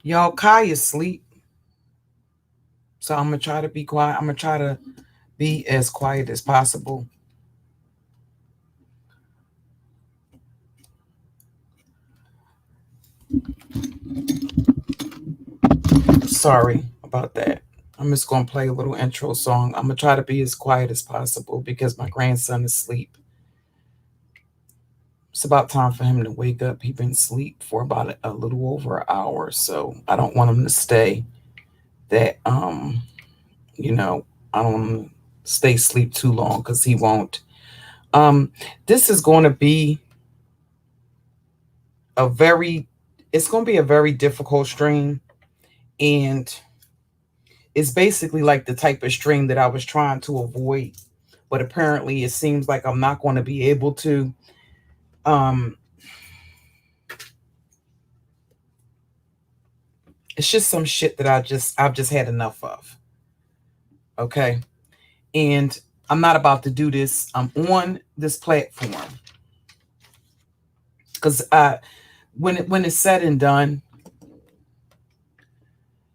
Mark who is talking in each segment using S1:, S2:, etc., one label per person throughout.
S1: Y'all, Kai is asleep. So I'm gonna try to be quiet. I'm gonna try to be as quiet as possible. Sorry about that. I'm just gonna play a little intro song. I'm gonna try to be as quiet as possible because my grandson is asleep. It's about time for him to wake up. He's been asleep for about a little over an hour, so I don't want him to stay that you know, I don't want him to stay asleep too long because he won't. Um, this is going to be a very, it's going to be a very difficult stream, and it's basically like the type of stream that I was trying to avoid, but apparently it seems like I'm not going to be able to. Um, it's just some shit that I've just had enough of. Okay, and I'm not about to do this. I'm on this platform because when it's said and done,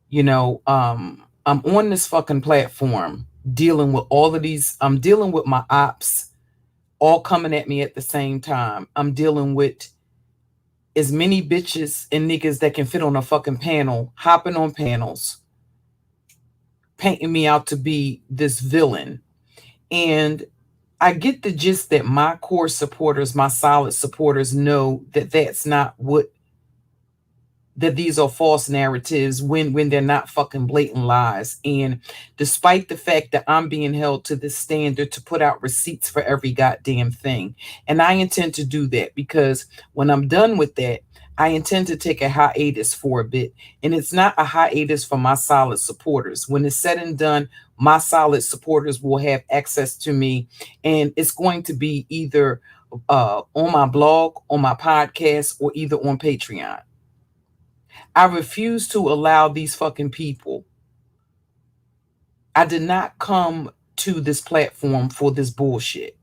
S1: you know, I'm on this fucking platform dealing with all of these. I'm dealing with my ops all coming at me at the same time. I'm dealing with as many bitches and niggas that can fit on a fucking panel, hopping on panels, painting me out to be this villain. And I get the gist that my core supporters, my solid supporters know that that's not what, that these are false narratives when they're not fucking blatant lies. And despite the fact that I'm being held to this standard to put out receipts for every goddamn thing, and I intend to do that because when I'm done with that, I intend to take a hiatus for a bit. And it's not a hiatus for my solid supporters. When it's said and done, my solid supporters will have access to me, and it's going to be either on my blog, on my podcast, or either on Patreon. I refuse to allow these fucking people. I did not come to this platform for this bullshit.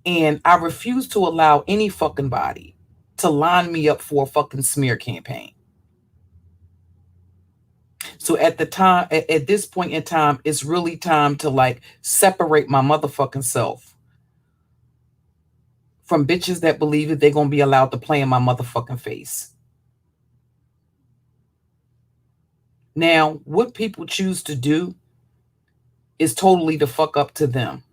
S1: And I refuse to allow any fucking body to line me up for a fucking smear campaign. So at the time, at this point in time, it's really time to like separate my motherfucking self from bitches that believe that they're gonna be allowed to play in my motherfucking face. Now, what people choose to do is totally the fuck up to them.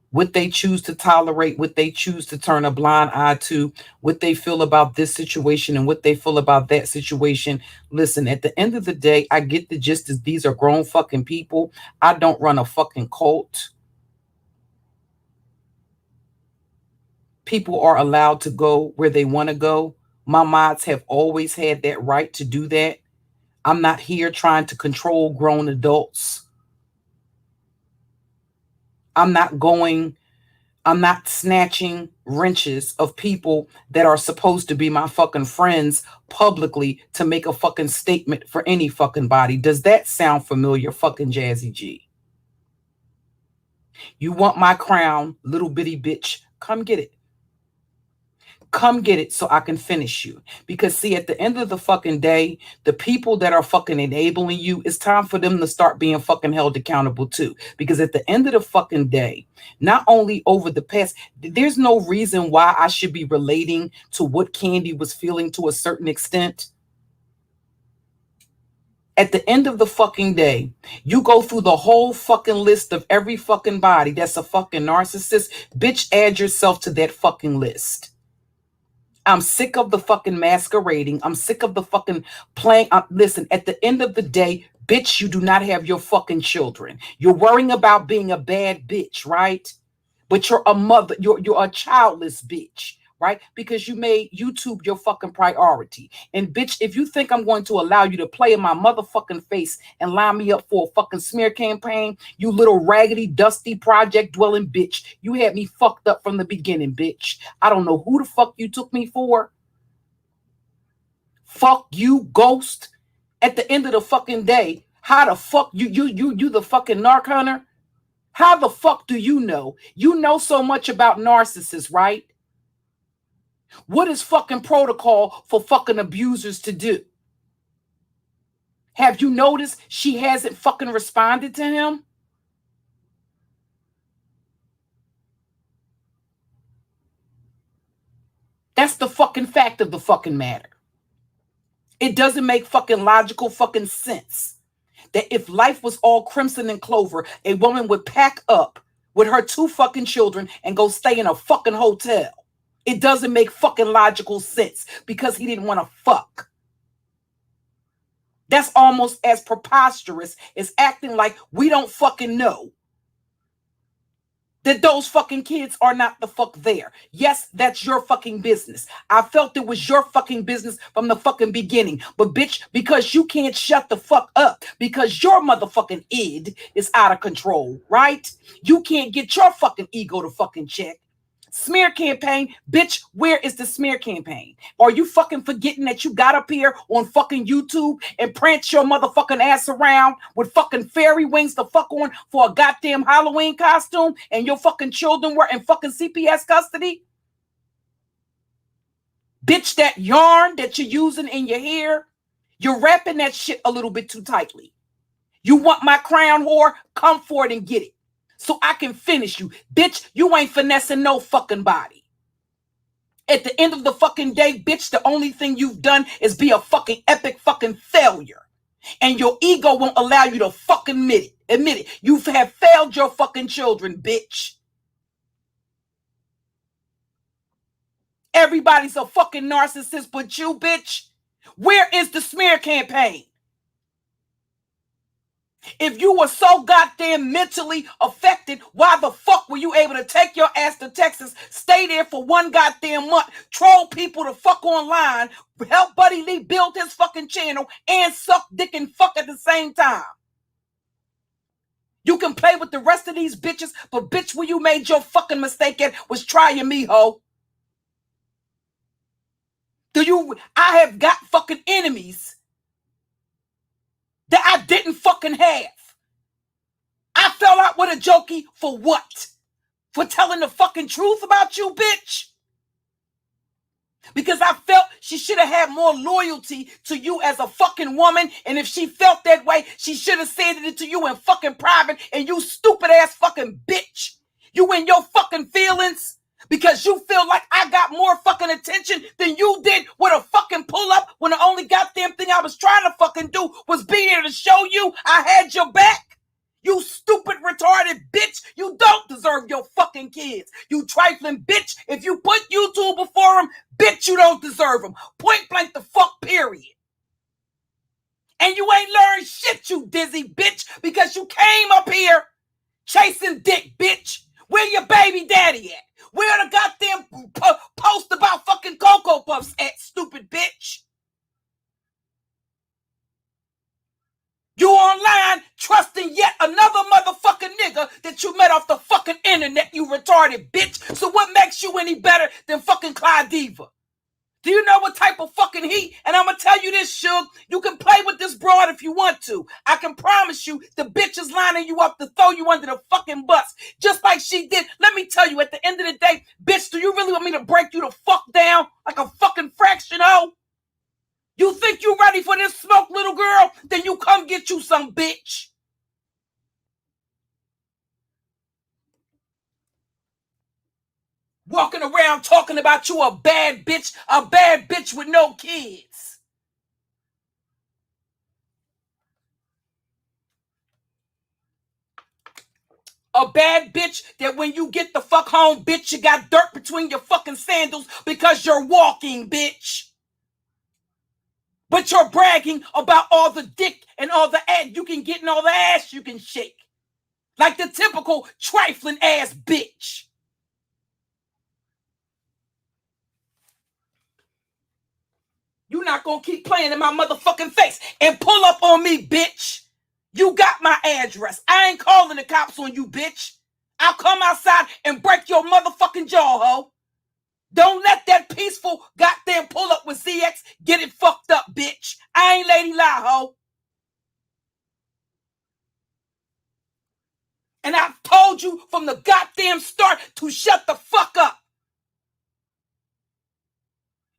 S1: What they choose to tolerate, what they choose to turn a blind eye to, what they feel about this situation and what they feel about that situation. Listen, at the end of the day, I get the gist is these are grown fucking people. I don't run a fucking cult. People are allowed to go where they want to go. My mods have always had that right to do that. I'm not here trying to control grown adults. I'm not snatching wrenches of people that are supposed to be my fucking friends publicly to make a fucking statement for any fucking body. Does that sound familiar, fucking Jazzy G? You want my crown, little bitty bitch? Come get it. Come get it so I can finish you. Because see, at the end of the fucking day, the people that are fucking enabling you, it's time for them to start being fucking held accountable too. Because at the end of the fucking day, not only over the past, there's no reason why I should be relating to what Candy was feeling to a certain extent. At the end of the fucking day, you go through the whole fucking list of every fucking body that's a fucking narcissist. Bitch, add yourself to that fucking list. I'm sick of the fucking masquerading. I'm sick of the fucking playing. Listen, at the end of the day, bitch, you do not have your fucking children. You're worrying about being a bad bitch, right? But you're a mother. You're a childless bitch, right? Because you made YouTube your fucking priority. And bitch, if you think I'm going to allow you to play in my motherfucking face and line me up for a fucking smear campaign, you little raggedy, dusty, project dwelling bitch, you had me fucked up from the beginning, bitch. I don't know who the fuck you took me for. Fuck you, ghost. At the end of the fucking day, how the fuck you the fucking narc hunter? How the fuck do you know? You know so much about narcissists, right? What is fucking protocol for fucking abusers to do? Have you noticed she hasn't fucking responded to him? That's the fucking fact of the fucking matter. It doesn't make fucking logical fucking sense that if life was all crimson and clover, a woman would pack up with her 2 fucking children and go stay in a fucking hotel. It doesn't make fucking logical sense because he didn't want to fuck. That's almost as preposterous as acting like we don't fucking know that those fucking kids are not the fuck there. Yes, that's your fucking business. I felt it was your fucking business from the fucking beginning. But bitch, because you can't shut the fuck up, because your motherfucking id is out of control, right? You can't get your fucking ego to fucking check. Smear campaign, bitch, where is the smear campaign? Are you fucking forgetting that you got up here on fucking YouTube and pranced your motherfucking ass around with fucking fairy wings to fuck on for a goddamn Halloween costume and your fucking children were in fucking CPS custody? Bitch, that yarn that you're using in your hair, you're wrapping that shit a little bit too tightly. You want my crown, whore? Come for it and get it. So I can finish you. Bitch, you ain't finessing no fucking body. At the end of the fucking day, bitch, the only thing you've done is be a fucking epic fucking failure. And your ego won't allow you to fucking admit it. Admit it. You have failed your fucking children, bitch. Everybody's a fucking narcissist but you, bitch. Where is the smear campaign? If you were so goddamn mentally affected, why the fuck were you able to take your ass to Texas, stay there for 1 goddamn month, troll people to fuck online, help Buddy Lee build his fucking channel, and suck dick and fuck at the same time? You can play with the rest of these bitches, but bitch, where you made your fucking mistake at was trying me, ho. I have got fucking enemies that I didn't fucking have. I fell out with a jokey for what? For telling the fucking truth about you, bitch? Because I felt she should have had more loyalty to you as a fucking woman. And if she felt that way, she should have said it to you in fucking private. And you stupid ass fucking bitch. You in your fucking feelings because you feel like I got more fucking attention than you did with a fucking pull up when the only goddamn thing I was trying to fucking do was be here to show you I had your back. You stupid, retarded bitch. You don't deserve your fucking kids. You trifling bitch. If you put YouTube before them, bitch, you don't deserve them. Point blank the fuck, period. And you ain't learned shit, you dizzy bitch, because you came up here chasing dick, bitch. Where your baby daddy at? Where the goddamn post about fucking Cocoa Puffs at, stupid bitch? You online trusting yet another motherfucking nigga that you met off the fucking internet, you retarded bitch. So what makes you any better than fucking Clyde Diva? Do you know what type of fucking heat? And I'm gonna tell you this, Suge. You can play with this broad if you want to. I can promise you the bitch is lining you up to throw you under the fucking bus. Just like she did. Let me tell you, at the end of the day, bitch, do you really want me to break you the fuck down like a fucking fraction, oh? You think you ready for this smoke, little girl? Then you come get you some, bitch. Walking around talking about you a bad bitch with no kids. A bad bitch that when you get the fuck home, bitch, you got dirt between your fucking sandals because you're walking, bitch. But you're bragging about all the dick and all the ass you can get and all the ass you can shake. Like the typical trifling ass bitch. You're not gonna keep playing in my motherfucking face and pull up on me, bitch. You got my address. I ain't calling the cops on you, bitch. I'll come outside and break your motherfucking jaw, ho. Don't let that peaceful goddamn pull up with ZX get it fucked up, bitch. I ain't Lady Lie, ho. And I've told you from the goddamn start to shut the fuck up.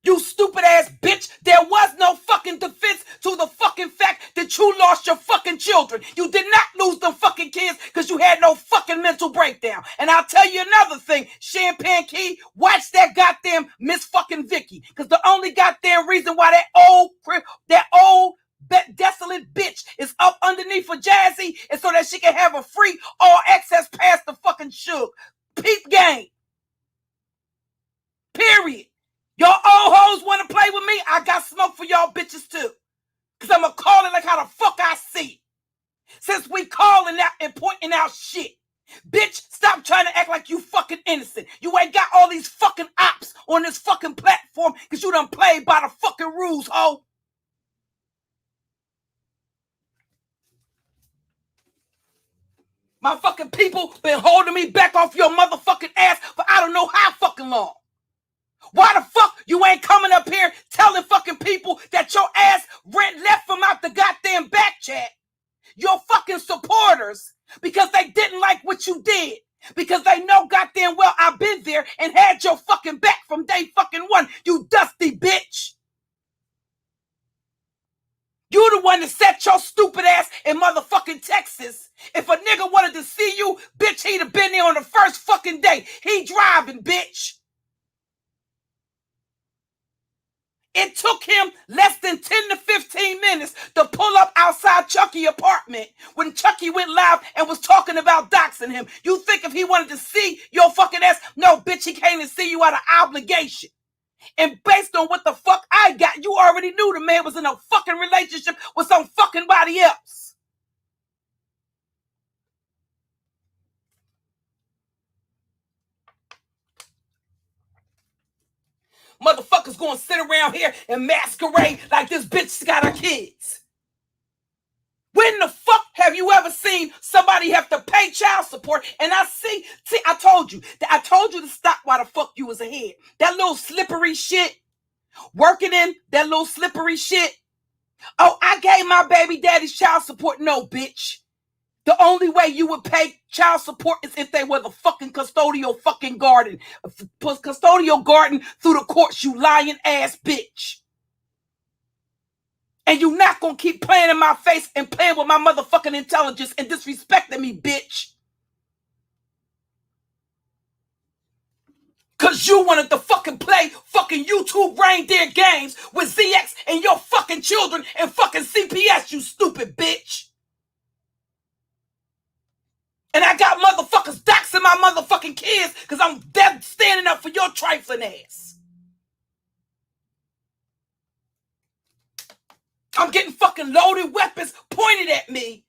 S1: You stupid ass bitch. There was no fucking defense to the fucking fact that you lost your fucking children. You did not lose them fucking kids because you had no fucking mental breakdown. And I'll tell you another thing, Champagne Key, watch that goddamn Miss fucking Vicky. Because the only goddamn reason why that old desolate bitch is up underneath for Jazzy is so that she can have a free all access pass to fucking Suge. Peep game. Period. Y'all old hoes want to play with me? I got smoke for y'all bitches too. Because I'm going to call it like how the fuck I see it. Since we calling out and pointing out shit. Bitch, stop trying to act like you fucking innocent. You ain't got all these fucking ops on this fucking platform because you done played by the fucking rules, ho. My fucking people been holding me back off your motherfucking ass for I don't know how fucking long. Why the fuck you ain't coming up here telling fucking people that your ass left from out the goddamn back chat? Your fucking supporters, because they didn't like what you did. Because they know goddamn well I've been there and had your fucking back from day fucking one, you dusty bitch. You the one that set your stupid ass in motherfucking Texas. If a nigga wanted to see you, bitch, he'd have been there on the first fucking day. He driving, bitch. It took him less than 10 to 15 minutes to pull up outside Chucky's apartment when Chucky went live and was talking about doxing him. You think if he wanted to see your fucking ass? No, bitch, he came to see you out of obligation. And based on what the fuck I got, you already knew the man was in a fucking relationship with some fucking body else. Motherfuckers gonna sit around here and masquerade like this bitch got her kids. When the fuck have you ever seen somebody have to pay child support? And see, I told you to stop while the fuck you was ahead. That little slippery shit, working in that little slippery shit. Oh, I gave my baby daddy's child support. No, bitch. The only way you would pay child support is if they were the fucking custodial fucking guardian. Custodial guardian through the courts, you lying ass bitch. And you not gonna keep playing in my face and playing with my motherfucking intelligence and disrespecting me, bitch. Cause you wanted to fucking play fucking YouTube reindeer games with ZX and your fucking children and fucking CPS, you stupid bitch. And I got motherfuckers doxing my motherfucking kids because I'm dead standing up for your trifling ass. I'm getting fucking loaded weapons pointed at me,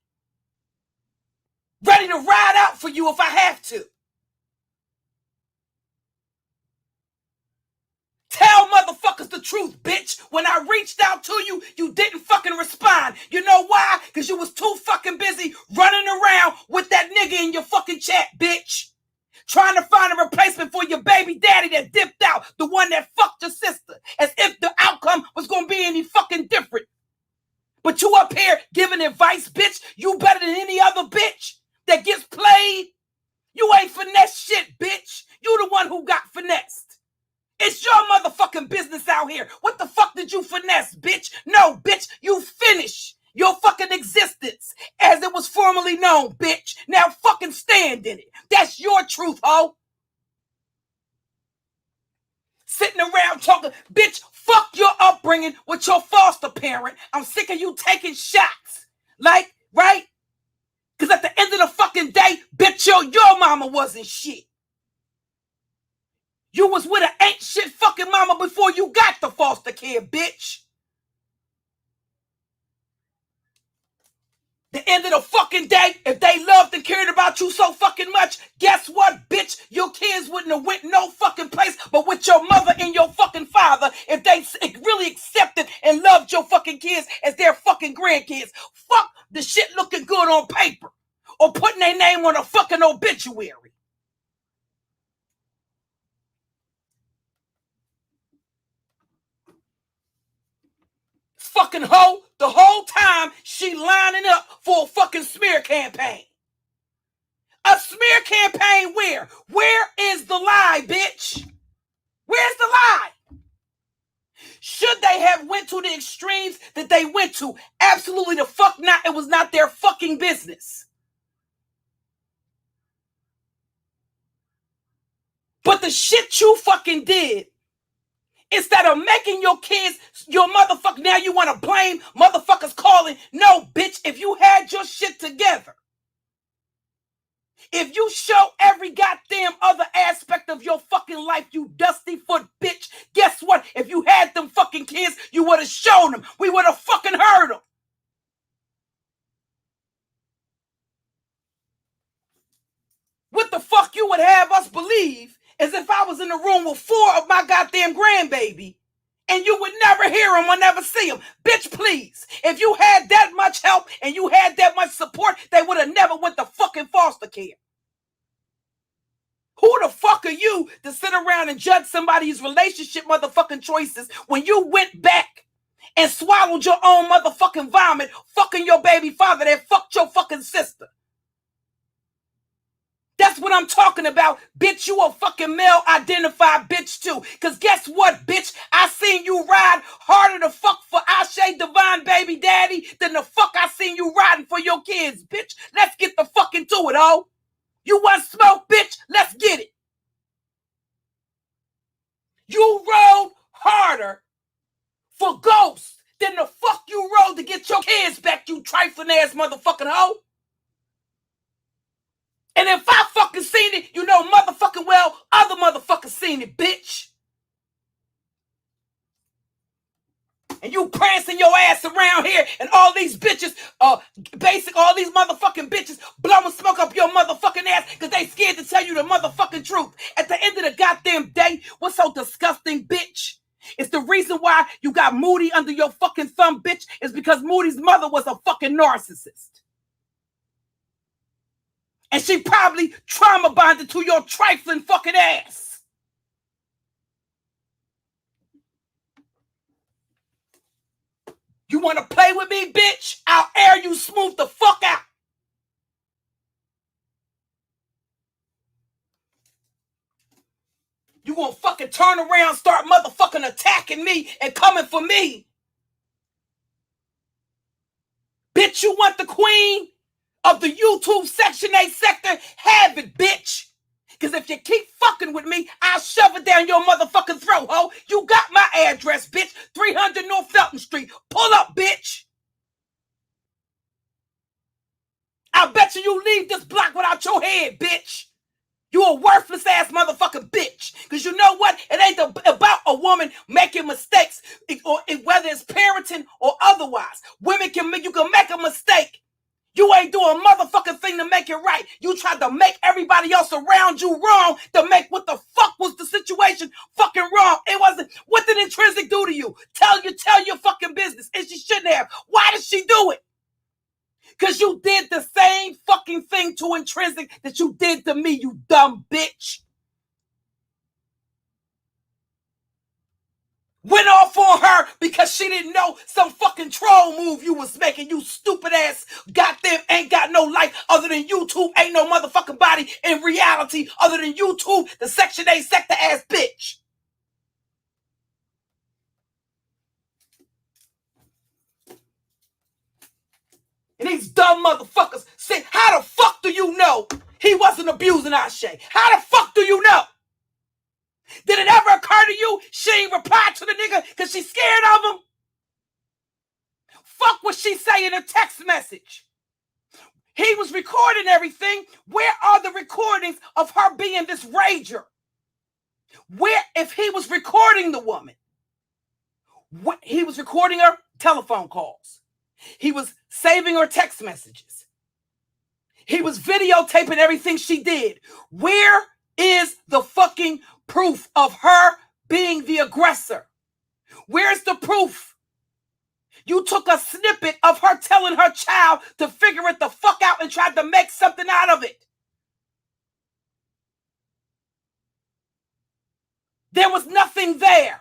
S1: ready to ride out for you if I have to. Tell motherfuckers the truth, bitch. When I reached out to you, you didn't fucking respond. You know why? Because you was too fucking busy running around with that nigga in your fucking chat, bitch. Trying to find a replacement for your baby daddy that dipped out, the one that fucked your sister, as if the outcome was going to be any fucking different. But you up here giving advice, bitch. You better than any other bitch that gets played. You ain't finesse shit, bitch. You the one who got finessed. It's your motherfucking business out here. What the fuck did you finesse, bitch? No, bitch, you finish your fucking existence as it was formerly known, bitch. Now fucking stand in it. That's your truth, ho. Sitting around talking, bitch, fuck your upbringing with your foster parent. I'm sick of you taking shots. Like, right? Because at the end of the fucking day, bitch, your mama wasn't shit. You was with an ain't shit fucking mama before you got the foster care, bitch. The end of the fucking day, if they loved and cared about you so fucking much, guess what, bitch? Your kids wouldn't have went no fucking place but with your mother and your fucking father if they really accepted and loved your fucking kids as their fucking grandkids. Fuck the shit looking good on paper or putting their name on a fucking obituary. Fucking hoe, the whole time she lining up for a fucking smear campaign. A smear campaign where? Where is the lie, bitch? Where's the lie? Should they have went to the extremes that they went to? Absolutely the fuck not. It was not their fucking business. But the shit you fucking did, instead of making your kids your motherfucker, now you want to blame motherfuckers calling. No, bitch, if you had your shit together, if you show every goddamn other aspect of your fucking life, you dusty foot bitch, guess what? If you had them fucking kids, you would have shown them. We would have fucking heard them. What the fuck you would have us believe is if I was in the room with 4 of my goddamn grandbaby and you would never hear them or never see them. Bitch, please. If you had that much help and you had that much support, they would have never went to fucking foster care. Who the fuck are you to sit around and judge somebody's relationship motherfucking choices when you went back and swallowed your own motherfucking vomit, fucking your baby father that fucked your fucking sister? That's what I'm talking about. Bitch, you a fucking male identified bitch too. Cause guess what, bitch? I seen you ride harder to fuck for Ashe Divine baby daddy than the fuck I seen you riding for your kids, bitch. Let's get the fuck into it, ho. You want smoke, bitch? Let's get it. You rode harder for ghosts than the fuck you rode to get your kids back, you trifling ass motherfucking hoe. And if I fucking seen it, you know motherfucking well, other motherfuckers seen it, bitch. And you prancing your ass around here and all these bitches, all these motherfucking bitches blowing smoke up your motherfucking ass because they scared to tell you the motherfucking truth. At the end of the goddamn day, what's so disgusting, bitch? It's the reason why you got Moody under your fucking thumb, bitch, is because Moody's mother was a fucking narcissist. And she probably trauma bonded to your trifling fucking ass. You want to play with me, bitch? I'll air you smooth the fuck out. You gonna fucking turn around, start motherfucking attacking me and coming for me. Bitch, you want the queen of the YouTube Section 8 sector? Have it, bitch. Because if you keep fucking with me, I'll shove it down your motherfucking throat, ho. You got my address, bitch. 300 North Felton Street. Pull up, bitch. I bet you leave this block without your head, bitch. You a worthless ass motherfucking bitch. Because you know what? It ain't about a woman making mistakes, or whether it's parenting or otherwise. Women you can make a mistake. You ain't doing a motherfucking thing to make it right. You tried to make everybody else around you wrong to make what the fuck was the situation fucking wrong. It wasn't. What did Intrinsic do to you? Tell your fucking business. And she shouldn't have. Why did she do it? Because you did the same fucking thing to Intrinsic that you did to me, you dumb bitch. Went off on her because she didn't know some fucking troll move you was making. You stupid ass goddamn ain't got no life other than YouTube. Ain't no motherfucking body in reality other than YouTube, the Section 8 sector ass bitch. And these dumb motherfuckers say, how the fuck do you know he wasn't abusing Ashe? How the fuck do you know? Did it ever occur to you she ain't replied to the nigga because she's scared of him? Fuck what she say in a text message. He was recording everything. Where are the recordings of her being this rager? Where, if he was recording the woman, he was recording her telephone calls. He was saving her text messages. He was videotaping everything she did. Where is the fucking proof of her being the aggressor? Where's the proof? You took a snippet of her telling her child to figure it the fuck out and tried to make something out of it. There was nothing there.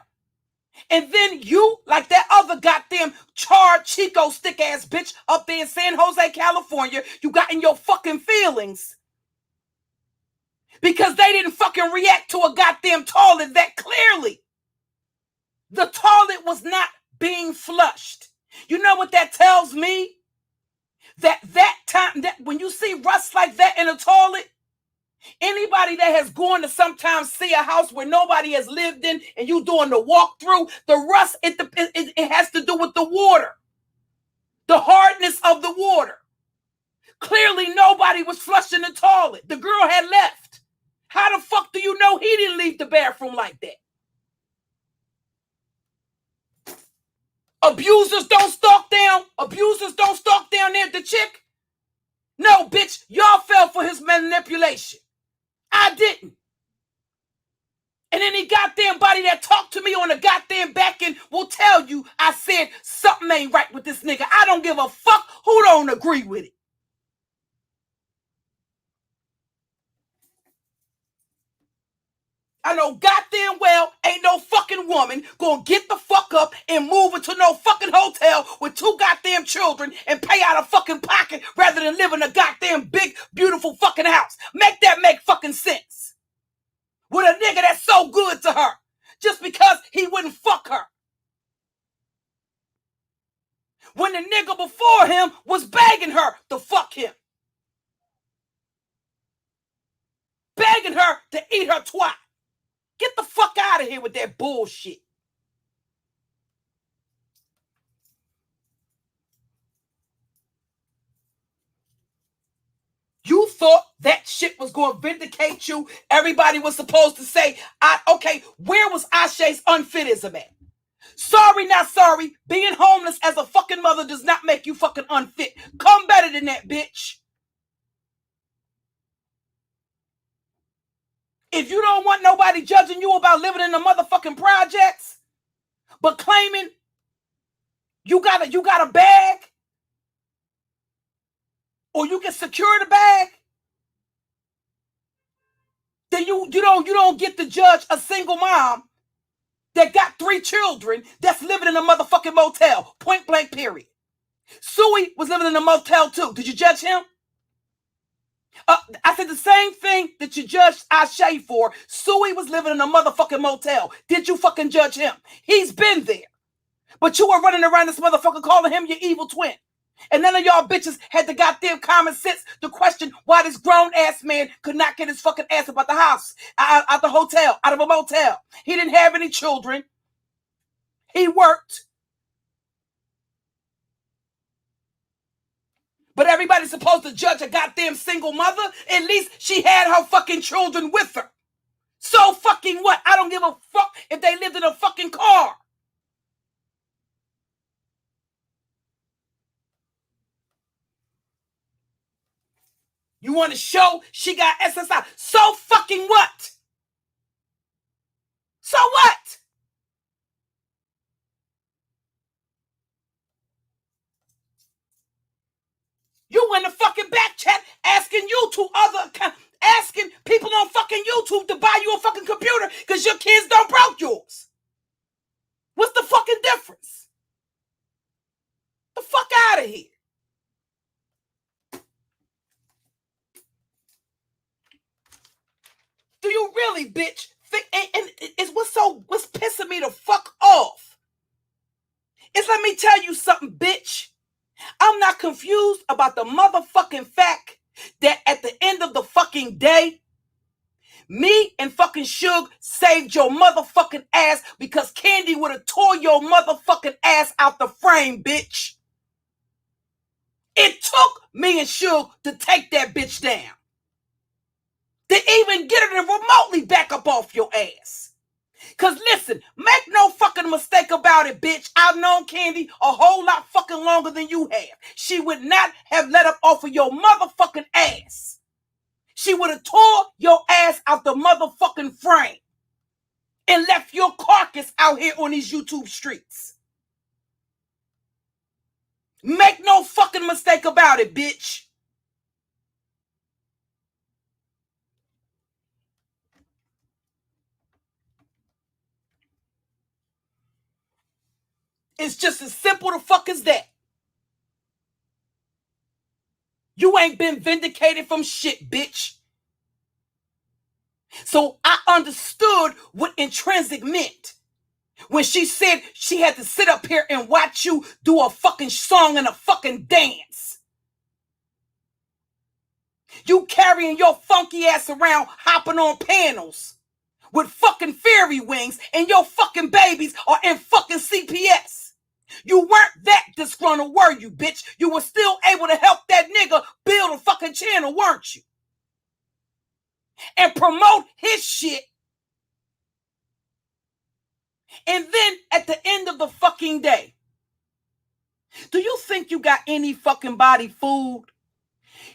S1: And then you, like that other goddamn charred Chico stick ass bitch up there in San Jose, California, you got in your fucking feelings because they didn't fucking react to a goddamn toilet that clearly The toilet was not being flushed. You know what that tells me? That time, that when you see rust like that in a toilet, anybody that has gone to sometimes see a house where nobody has lived in and you doing the walkthrough, the rust, it has to do with the water, the hardness of the water. Clearly nobody was flushing the toilet. The girl had left. How the fuck do you know he didn't leave the bathroom like that? Abusers don't stalk down. Abusers don't stalk down there the chick. No, bitch, y'all fell for his manipulation. I didn't. And any goddamn body that talked to me on the goddamn back end will tell you I said something ain't right with this nigga. I don't give a fuck who don't agree with it. I know goddamn well ain't no fucking woman gonna get the fuck up and move into no fucking hotel with 2 goddamn children and pay out of fucking pocket rather than live in a goddamn big, beautiful fucking house. Make that make fucking sense. With a nigga that's so good to her just because he wouldn't fuck her. When the nigga before him was begging her to fuck him. Begging her to eat her twat. Get the fuck out of here with that bullshit. You thought that shit was going to vindicate you. Everybody was supposed to say, okay, where was Ashe's unfitism at? Sorry, not sorry. Being homeless as a fucking mother does not make you fucking unfit. Come better than that, bitch. If you don't want nobody judging you about living in the motherfucking projects, but claiming you got a bag, or you can secure the bag, then you don't get to judge a single mom that got 3 children that's living in a motherfucking motel. Point blank, period. Suey was living in a motel too. Did you judge him? I said the same thing that you judged Ashe for. Suey was living in a motherfucking motel. Did you fucking judge him? He's been there. But you were running around this motherfucker calling him your evil twin. And none of y'all bitches had the goddamn common sense to question why this grown-ass man could not get his fucking ass up out the house, out the hotel, out of a motel. He didn't have any children. He worked. But everybody's supposed to judge a goddamn single mother. At least she had her fucking children with her. So fucking what? I don't give a fuck if they lived in a fucking car. You want to show she got SSI. So fucking what? So what? You in the fucking back chat asking asking people on fucking YouTube to buy you a fucking computer because your kids don't broke yours. What's the fucking difference? The fuck out of here. Do you really, bitch? And it's what's pissing me the fuck off is, let me tell you something, bitch. I'm not confused about the motherfucking fact that at the end of the fucking day, me and fucking Suge saved your motherfucking ass because Candy would have tore your motherfucking ass out the frame, bitch. It took me and Suge to take that bitch down. To even get her to remotely back up off your ass. Because listen, make no fucking mistake about it, bitch. I've known Candy a whole lot fucking longer than you have. She would not have let up off of your motherfucking ass. She would have tore your ass out the motherfucking frame and left your carcass out here on these YouTube streets. Make no fucking mistake about it, bitch. It's just as simple to fuck as that. You ain't been vindicated from shit, bitch. So I understood what intrinsic meant. When she said she had to sit up here and watch you do a fucking song and a fucking dance. You carrying your funky ass around, hopping on panels with fucking fairy wings, and your fucking babies are in fucking CPS. You weren't that disgruntled, were you, bitch? You were still able to help that nigga build a fucking channel, weren't you? And promote his shit. And then at the end of the fucking day, do you think you got any fucking body food?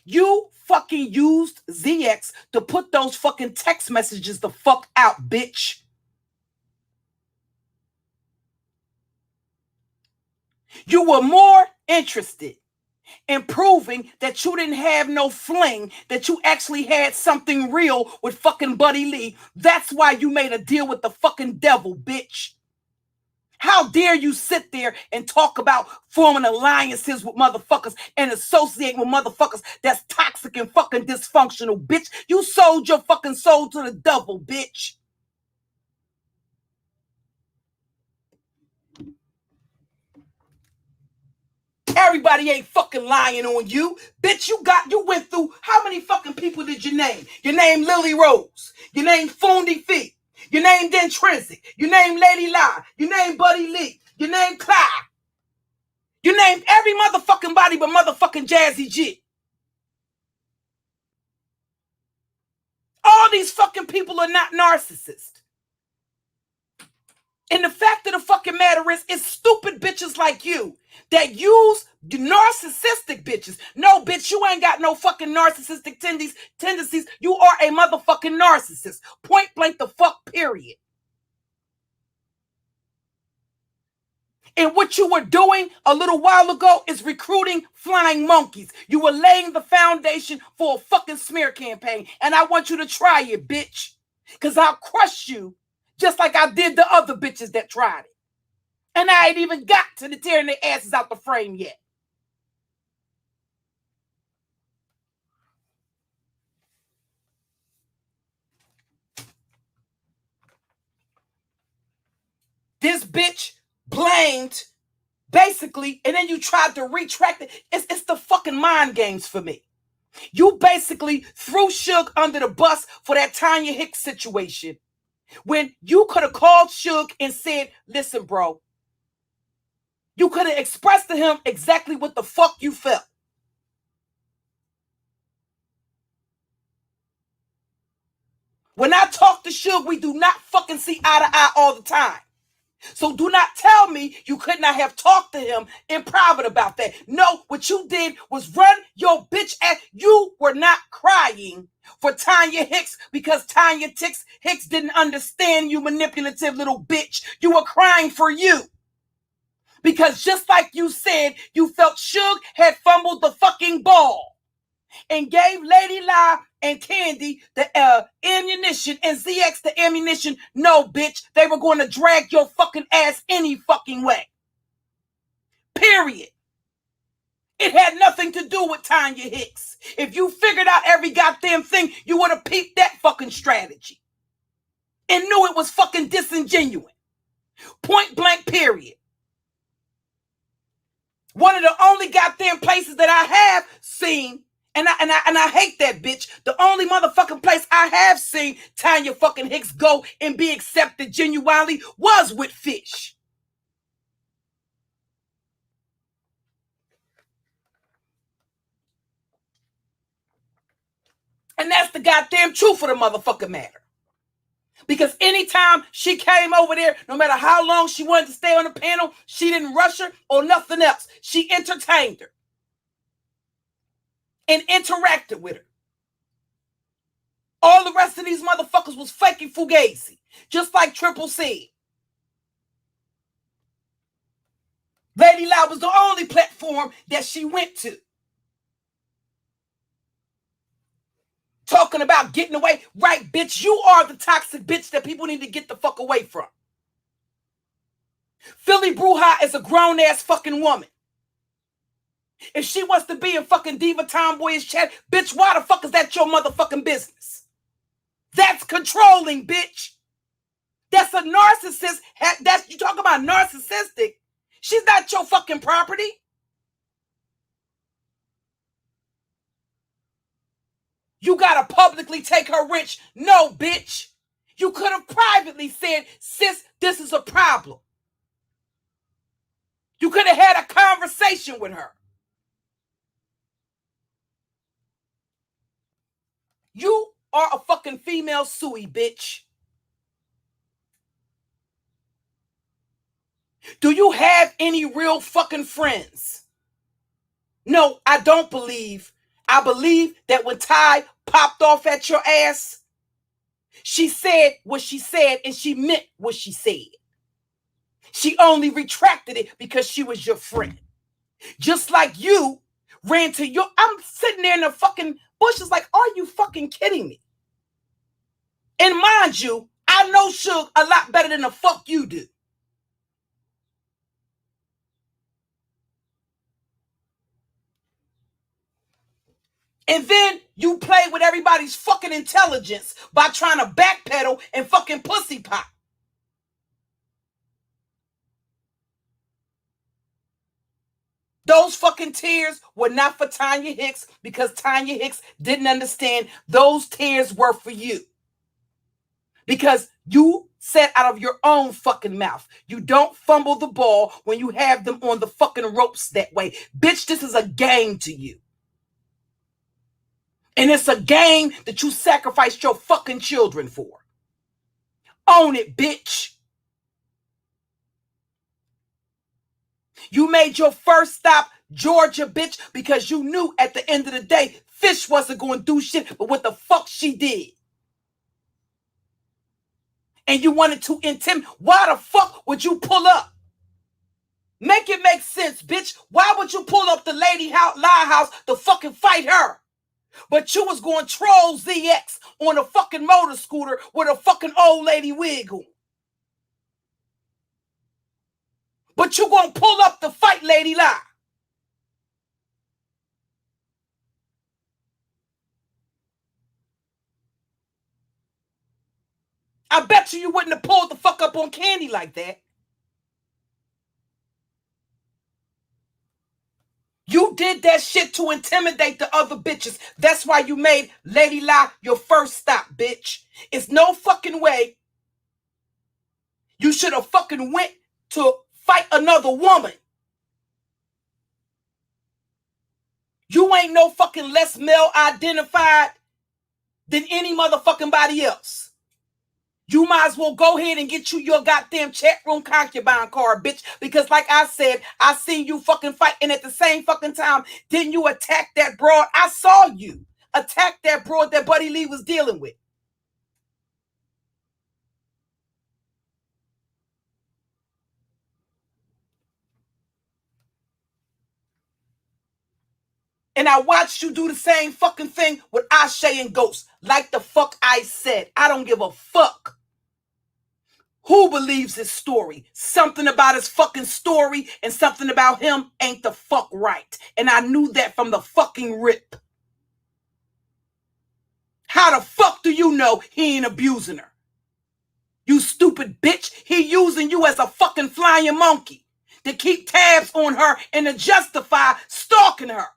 S1: You fucking used ZX to put those fucking text messages the fuck out, bitch. You were more interested in proving that you didn't have no fling, that you actually had something real with fucking Buddy Lee. That's why you made a deal with the fucking devil, bitch. How dare you sit there and talk about forming alliances with motherfuckers and associating with motherfuckers that's toxic and fucking dysfunctional, bitch. You sold your fucking soul to the devil, bitch. Everybody ain't fucking lying on you. Bitch, you went through, how many fucking people did you name? You named Lily Rose. You named Foondy Feet. You named Intrinsic. You named Lady Lie. You named Buddy Lee. You named Clyde. You named every motherfucking body but motherfucking Jazzy G. All these fucking people are not narcissists. And the fact of the fucking matter is, it's stupid bitches like you that use narcissistic bitches. No, bitch, you ain't got no fucking narcissistic tendencies. You are a motherfucking narcissist. Point blank the fuck, period. And what you were doing a little while ago is recruiting flying monkeys. You were laying the foundation for a fucking smear campaign. And I want you to try it, bitch. Because I'll crush you just like I did the other bitches that tried it. And I ain't even got to the tearing their asses out the frame yet. This bitch blamed, basically, and then you tried to retract it. It's the fucking mind games for me. You basically threw Suge under the bus for that Tanya Hicks situation. When you could have called Suge and said, listen, bro, you could have expressed to him exactly what the fuck you felt. When I talk to Suge, we do not fucking see eye to eye all the time. So do not tell me you could not have talked to him in private about that. No, what you did was run your bitch ass. You were not crying for Tanya Hicks because Tanya Hicks didn't understand you, manipulative little bitch. You were crying for you. Because just like you said, you felt Suge had fumbled the fucking ball and gave Lady Lie and Candy the ammunition and ZX the ammunition. No, bitch, they were going to drag your fucking ass any fucking way. Period. It had nothing to do with Tanya Hicks. If you figured out every goddamn thing, you would have peeped that fucking strategy and knew it was fucking disingenuous. Point blank, period. One of the only goddamn places that I have seen, and I hate that bitch, the only motherfucking place I have seen Tanya fucking Hicks go and be accepted genuinely was with Fish. And that's the goddamn truth of the motherfucking matter. Because anytime she came over there, no matter how long she wanted to stay on the panel, she didn't rush her or nothing else. She entertained her and interacted with her. All the rest of these motherfuckers was faking fugazi, just like Triple said. Lady Loud was the only platform that she went to. Talking about getting away. Right, bitch, you are the toxic bitch that people need to get the fuck away from. Philly Bruja is a grown-ass fucking woman. If she wants to be in fucking Diva Tomboyish chat, bitch, why the fuck is that your motherfucking business? That's controlling, bitch. That's a narcissist. That's, you talk about narcissistic. She's not your fucking property. You gotta publicly take her rich. No, bitch. You could have privately said, sis, this is a problem. You could have had a conversation with her. You are a fucking female suey, bitch. Do you have any real fucking friends? No, I don't believe. I believe that when Ty popped off at your ass, she said what she said and she meant what she said. She only retracted it because she was your friend. Just like you ran to your... I'm sitting there in the fucking bushes like, are you fucking kidding me? And mind you, I know Suge a lot better than the fuck you do. And then you play with everybody's fucking intelligence by trying to backpedal and fucking pussy pop. Those fucking tears were not for Tanya Hicks because Tanya Hicks didn't understand. Those tears were for you. Because you said out of your own fucking mouth, you don't fumble the ball when you have them on the fucking ropes that way. Bitch, this is a game to you. And it's a game that you sacrificed your fucking children for. Own it, bitch. You made your first stop Georgia, bitch, because you knew at the end of the day, Fish wasn't going to do shit, but what the fuck she did. And you wanted to intimidate. Why the fuck would you pull up? Make it make sense, bitch. Why would you pull up the Lady House to fucking fight her? But you was going troll ZX on a fucking motor scooter with a fucking old lady wig on. But you gonna pull up to fight Lady Lie. I bet you wouldn't have pulled the fuck up on Candy like that. You did that shit to intimidate the other bitches. That's why you made Lady Lie your first stop, bitch. It's no fucking way you should have fucking went to fight another woman. You ain't no fucking less male identified than any motherfucking body else. You might as well go ahead and get you your goddamn chat room concubine card, bitch. Because like I said, I seen you fucking fight. And at the same fucking time, didn't you attack that broad? I saw you attack that broad that Buddy Lee was dealing with. And I watched you do the same fucking thing with Ashe and Ghost. Like the fuck I said. I don't give a fuck who believes his story. Something about his fucking story and something about him ain't the fuck right. And I knew that from the fucking rip. How the fuck do you know he ain't abusing her? You stupid bitch. He using you as a fucking flying monkey to keep tabs on her and to justify stalking her.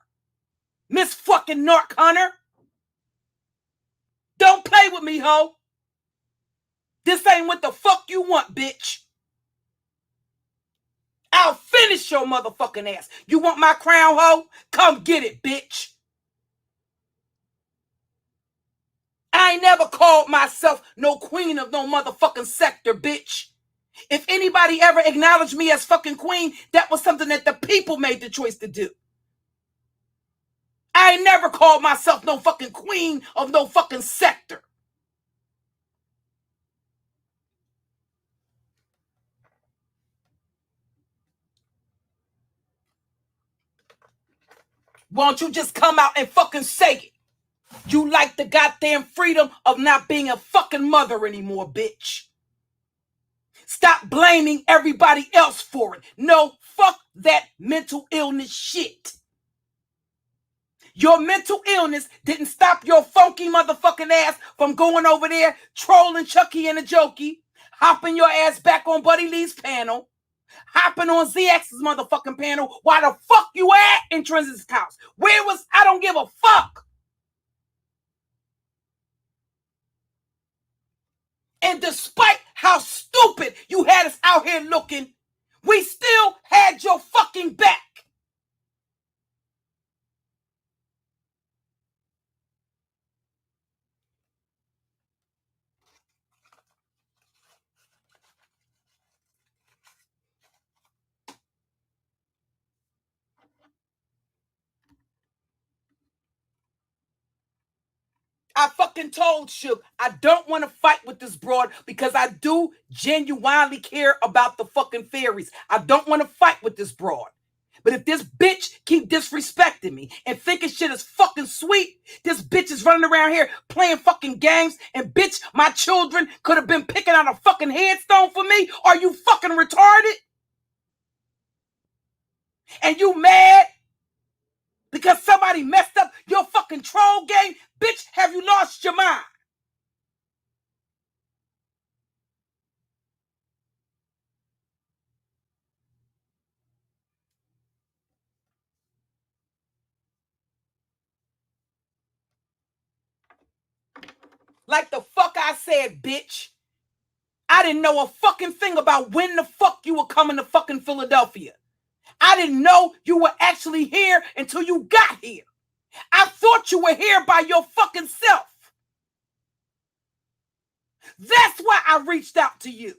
S1: Miss fucking Narc Hunter. Don't play with me, ho. This ain't what the fuck you want, bitch. I'll finish your motherfucking ass. You want my crown, ho? Come get it, bitch. I ain't never called myself no queen of no motherfucking sector, bitch. If anybody ever acknowledged me as fucking queen, that was something that the people made the choice to do. I ain't never called myself no fucking queen of no fucking sector. Why don't you just come out and fucking say it? You like the goddamn freedom of not being a fucking mother anymore, bitch. Stop blaming everybody else for it. No, fuck that mental illness shit. Your mental illness didn't stop your funky motherfucking ass from going over there trolling Chucky and a Jokey, hopping your ass back on Buddy Lee's panel, hopping on ZX's motherfucking panel. Why the fuck you at in Trenz's house? Where was, I don't give a fuck. And despite how stupid you had us out here looking, we still had your fucking back. I fucking told Suge, I don't want to fight with this broad because I do genuinely care about the fucking fairies. I don't want to fight with this broad. But if this bitch keep disrespecting me and thinking shit is fucking sweet, this bitch is running around here playing fucking games, and bitch, my children could have been picking out a fucking headstone for me. Are you fucking retarded? And you mad because somebody messed up your fucking troll game? Bitch, have you lost your mind? Like the fuck I said, bitch. I didn't know a fucking thing about when the fuck you were coming to fucking Philadelphia. I didn't know you were actually here until you got here. I thought you were here by your fucking self. That's why I reached out to you.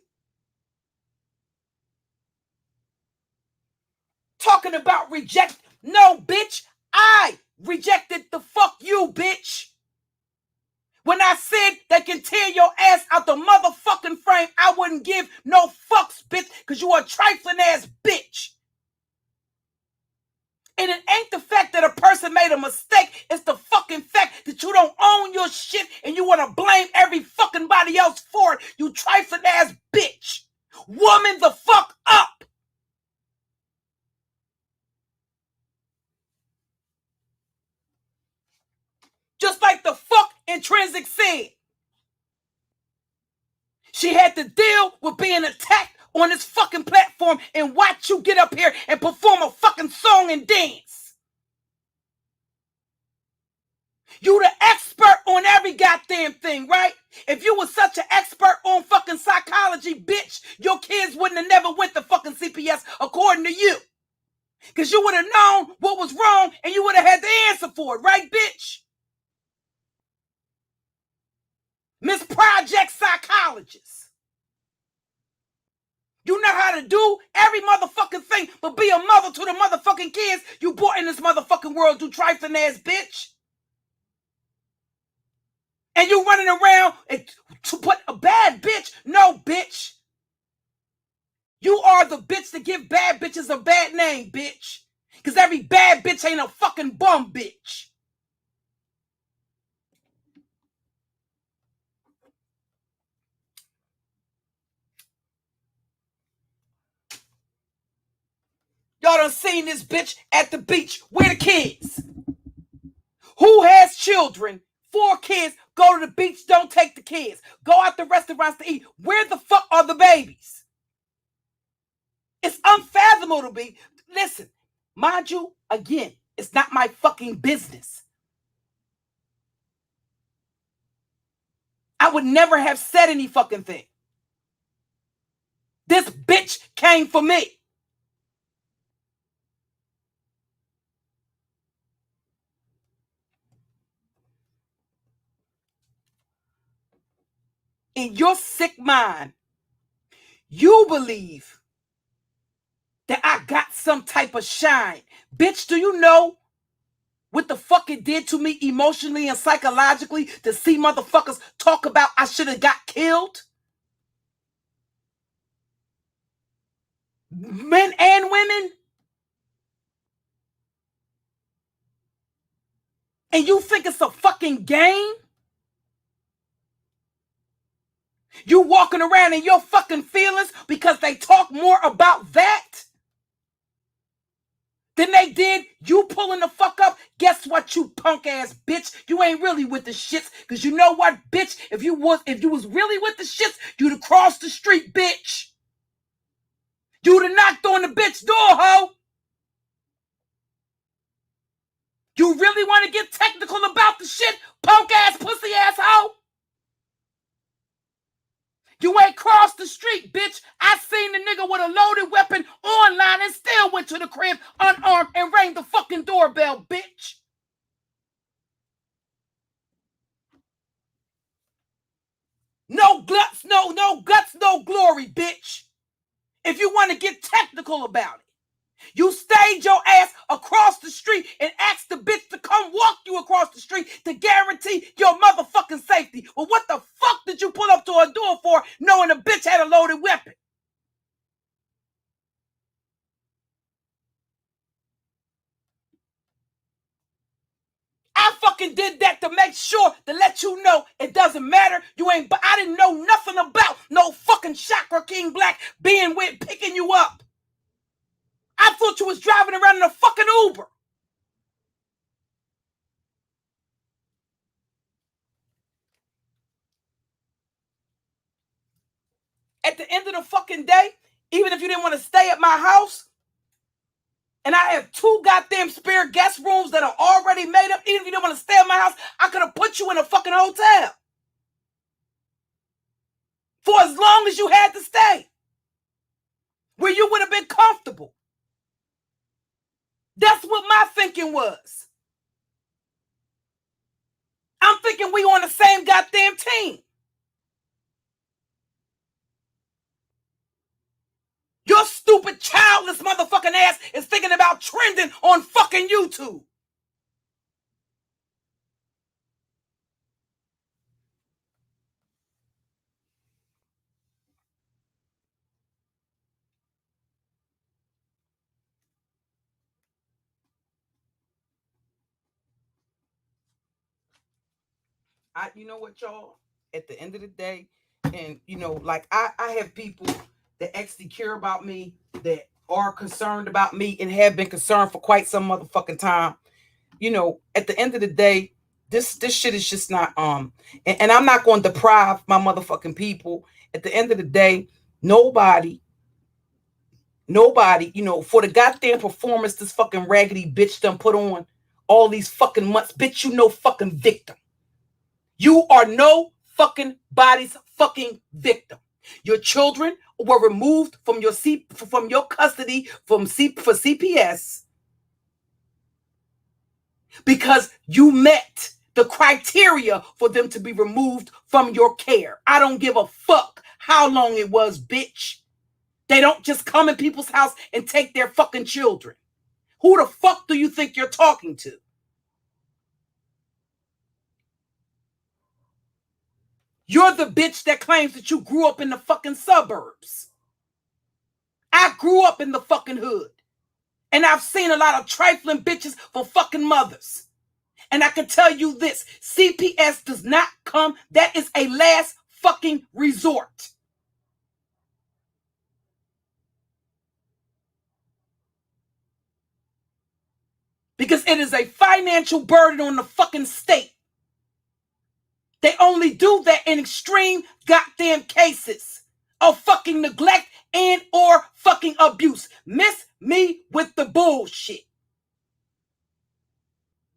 S1: Talking about reject. No, bitch. I rejected the fuck you, bitch. When I said they can tear your ass out the motherfucking frame, I wouldn't give no fucks, bitch, because you a trifling ass bitch. And it ain't the fact that a person made a mistake. It's the fucking fact that you don't own your shit and you want to blame every fucking body else for it. You trifling ass bitch. Woman the fuck up. Just like the fuck Intrinsic said. She had to deal with being attacked on this fucking platform and watch you get up here and perform a fucking song and dance. You the expert on every goddamn thing, right? If you were such an expert on fucking psychology, bitch, your kids wouldn't have never went to fucking CPS according to you. Because you would have known what was wrong and you would have had the answer for it, right, bitch? Miss Project Psychologist. You know how to do every motherfucking thing but be a mother to the motherfucking kids you brought in this motherfucking world, you trifling ass bitch. And you running around to put a bad bitch? No, bitch. You are the bitch to give bad bitches a bad name, bitch. Because every bad bitch ain't a fucking bum bitch. Y'all done seen this bitch at the beach. Where the kids? Who has children? 4 kids. Go to the beach, don't take the kids. Go out to restaurants to eat. Where the fuck are the babies? It's unfathomable to me. Listen, mind you, again, it's not my fucking business. I would never have said any fucking thing. This bitch came for me. In your sick mind, you believe that I got some type of shine. Bitch, do you know what the fuck it did to me emotionally and psychologically to see motherfuckers talk about I should have got killed? Men and women? And you think it's a fucking game? You walking around in your fucking feelings because they talk more about that Then they did, you pulling the fuck up. Guess what, you punk ass bitch? You ain't really with the shits. Cause you know what, bitch? If you was really with the shits, you'd have crossed the street, bitch. You'd have knocked on the bitch door, ho. You really want to get technical about the shit, punk ass, pussy ass hoe? You ain't crossed the street, bitch. I seen the nigga with a loaded weapon online and still went to the crib unarmed and rang the fucking doorbell, bitch. No guts, no guts, no glory, bitch. If you want to get technical about it. You stayed your ass across the street and asked the bitch to come walk you across the street to guarantee your motherfucking safety. Well, what the fuck did you pull up to her door for knowing the bitch had a loaded weapon? I fucking did that to make sure to let you know it doesn't matter. You ain't, but I didn't know nothing about no fucking Chakra King Black being with picking you up. I thought you was driving around in a fucking Uber. At the end of the fucking day, even if you didn't want to stay at my house, and I have 2 goddamn spare guest rooms that are already made up, even if you didn't want to stay at my house, I could have put you in a fucking hotel. For as long as you had to stay. Where you would have been comfortable. That's what my thinking was. I'm thinking we on the same goddamn team. Your stupid, childless motherfucking ass is thinking about trending on fucking YouTube. You know what, y'all? At the end of the day, and you know, like I have people that actually care about me, that are concerned about me, and have been concerned for quite some motherfucking time. You know, at the end of the day, this shit is just not and I'm not going to deprive my motherfucking people. At the end of the day, nobody, you know, for the goddamn performance this fucking raggedy bitch done put on all these fucking months, bitch, you no fucking victim. You are no fucking body's fucking victim. Your children were removed from your custody for CPS because you met the criteria for them to be removed from your care. I don't give a fuck how long it was, bitch. They don't just come in people's house and take their fucking children. Who the fuck do you think you're talking to? You're the bitch that claims that you grew up in the fucking suburbs. I grew up in the fucking hood. And I've seen a lot of trifling bitches for fucking mothers. And I can tell you this, CPS does not come. That is a last fucking resort. Because it is a financial burden on the fucking state. They only do that in extreme goddamn cases of fucking neglect and or fucking abuse. Miss me with the bullshit.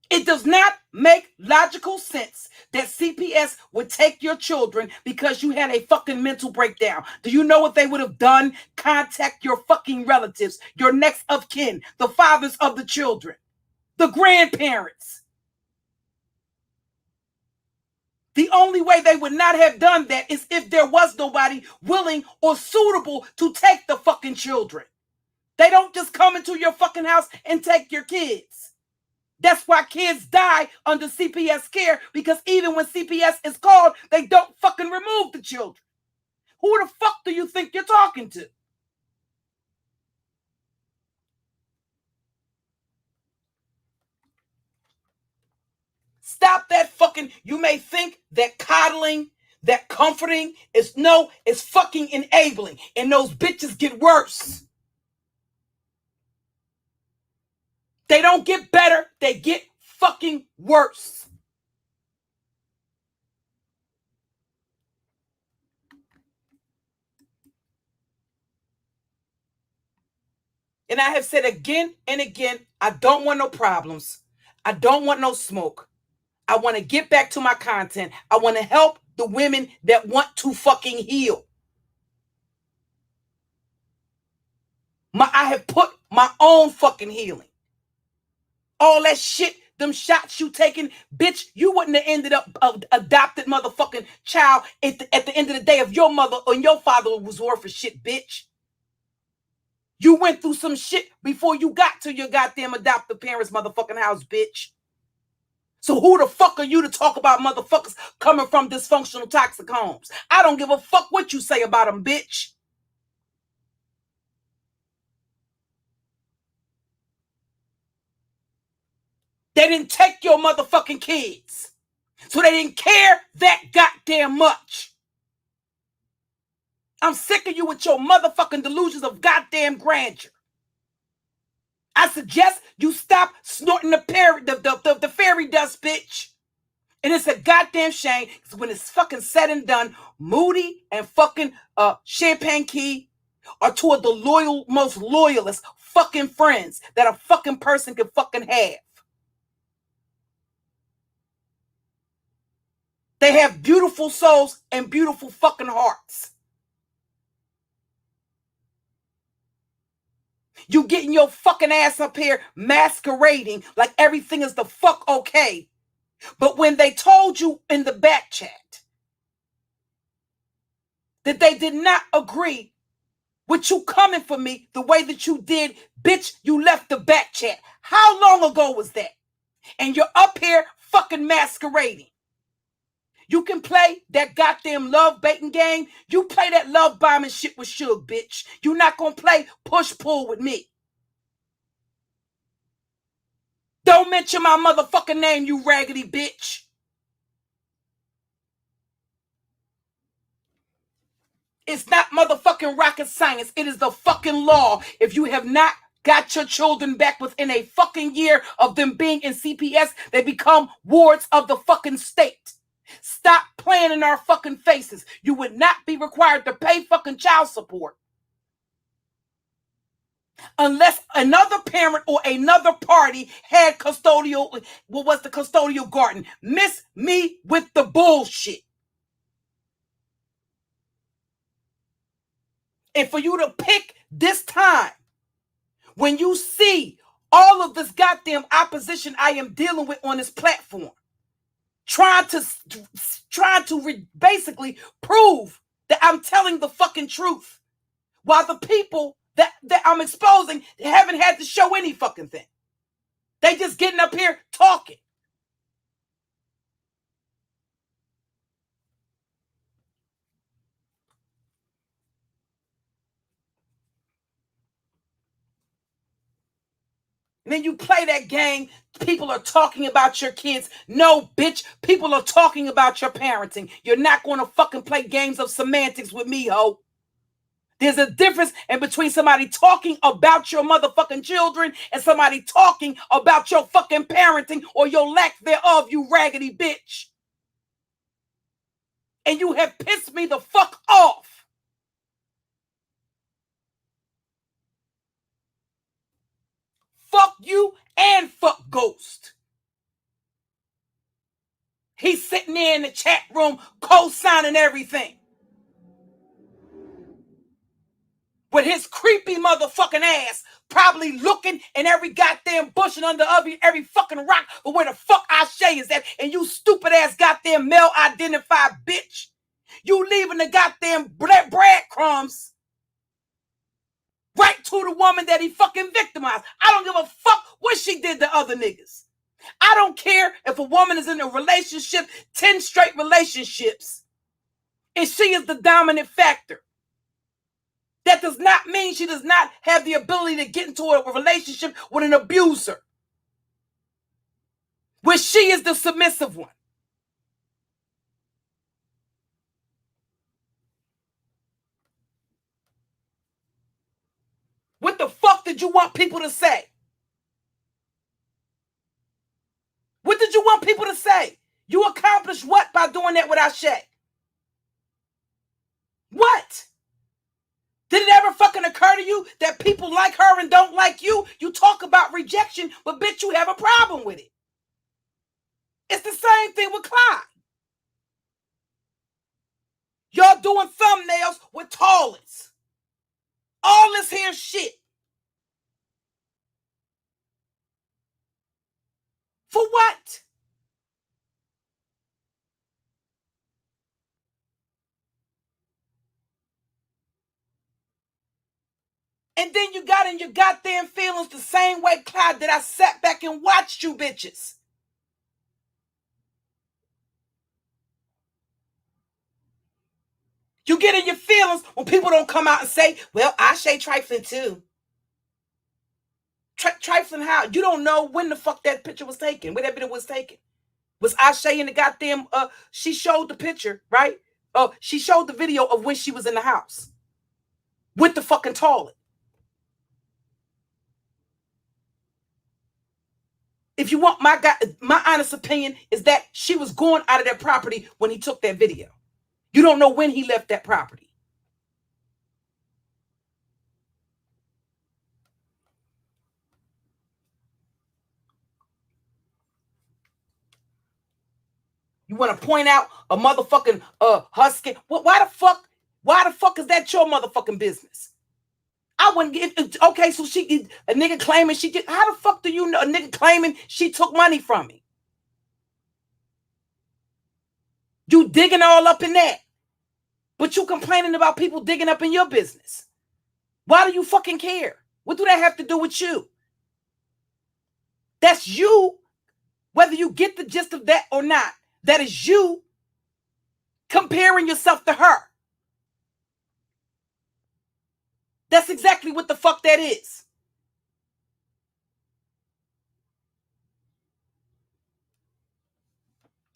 S1: It does not make logical sense that CPS would take your children because you had a fucking mental breakdown. Do you know what they would have done? Contact your fucking relatives, your next of kin, the fathers of the children, the grandparents. The only way they would not have done that is if there was nobody willing or suitable to take the fucking children. They don't just come into your fucking house and take your kids. That's why kids die under CPS care, because even when CPS is called, they don't fucking remove the children. Who the fuck do you think you're talking to? Stop that fucking, you may think that coddling, that comforting is it's fucking enabling. And those bitches get worse. They don't get better. They get fucking worse. And I have said again and again, I don't want no problems. I don't want no smoke. I want to get back to my content. I want to help the women that want to fucking heal. I have put my own fucking healing. All that shit, them shots you taking, bitch, you wouldn't have ended up adopted motherfucking child at the end of the day if your mother or your father was worth a shit, bitch. You went through some shit before you got to your goddamn adoptive parents' motherfucking house, bitch. So who the fuck are you to talk about motherfuckers coming from dysfunctional toxic homes? I don't give a fuck what you say about them, bitch. They didn't take your motherfucking kids. So they didn't care that goddamn much. I'm sick of you with your motherfucking delusions of goddamn grandeur. I suggest you stop snorting the fairy dust, bitch. And it's a goddamn shame because when it's fucking said and done, Moody and fucking Champagne Key are two of the most loyalist fucking friends that a fucking person can fucking have. They have beautiful souls and beautiful fucking hearts. You getting your fucking ass up here masquerading like everything is the fuck okay. But when they told you in the back chat that they did not agree with you coming for me the way that you did, bitch, you left the back chat. How long ago was that? And you're up here fucking masquerading. You can play that goddamn love baiting game. You play that love bombing shit with Suge, bitch. You're not gonna play push-pull with me. Don't mention my motherfucking name, you raggedy bitch. It's not motherfucking rocket science. It is the fucking law. If you have not got your children back within a fucking year of them being in CPS, they become wards of the fucking state. Stop playing in our fucking faces. You would not be required to pay fucking child support unless another parent or another party had custodial, what was the custodial guardian? Miss me with the bullshit. And for you to pick this time, when you see all of this goddamn opposition I am dealing with on this platform, trying to basically prove that I'm telling the fucking truth, while the people that I'm exposing haven't had to show any fucking thing. They just getting up here talking. And then you play that game, people are talking about your kids. No, bitch, people are talking about your parenting. You're not going to fucking play games of semantics with me, ho. There's a difference in between somebody talking about your motherfucking children and somebody talking about your fucking parenting or your lack thereof, you raggedy bitch. And you have pissed me the fuck off. Fuck you and fuck Ghost. He's sitting there in the chat room co-signing everything. With his creepy motherfucking ass probably looking in every goddamn bush and under every fucking rock for where the fuck Ashe is at. And you stupid ass goddamn male identified bitch. You leaving the goddamn breadcrumbs right to the woman that he fucking victimized. I don't give a fuck what she did to other niggas. I don't care if a woman is in a relationship, 10 straight relationships, and she is the dominant factor. That does not mean she does not have the ability to get into a relationship with an abuser, where she is the submissive one. What the fuck did you want people to say? What did you want people to say? You accomplished what by doing that with Ashay? What? Did it ever fucking occur to you that people like her and don't like you? You talk about rejection, but bitch, you have a problem with it. It's the same thing with Clyde. Y'all doing thumbnails with toilets. All this here shit. For what? And then you got in your goddamn feelings the same way, Clyde, that I sat back and watched you bitches. You get in your feelings when people don't come out and say, well, Ashay trifling too. Trifling how? You don't know when the fuck that picture was taken, where that video was taken. Was Ashay in the goddamn, she showed the picture, right? She showed the video of when she was in the house with the fucking toilet. If you want my honest opinion is that she was going out of that property when he took that video. You don't know when he left that property. You want to point out a motherfucking husky? Why the fuck is that your motherfucking business? I wouldn't get okay. So a nigga claiming she did. How the fuck do you know a nigga claiming she took money from me? You digging all up in that, but you complaining about people digging up in your business. Why do you fucking care? What do that have to do with you? That's you, whether you get the gist of that or not. That is you comparing yourself to her. That's exactly what the fuck that is.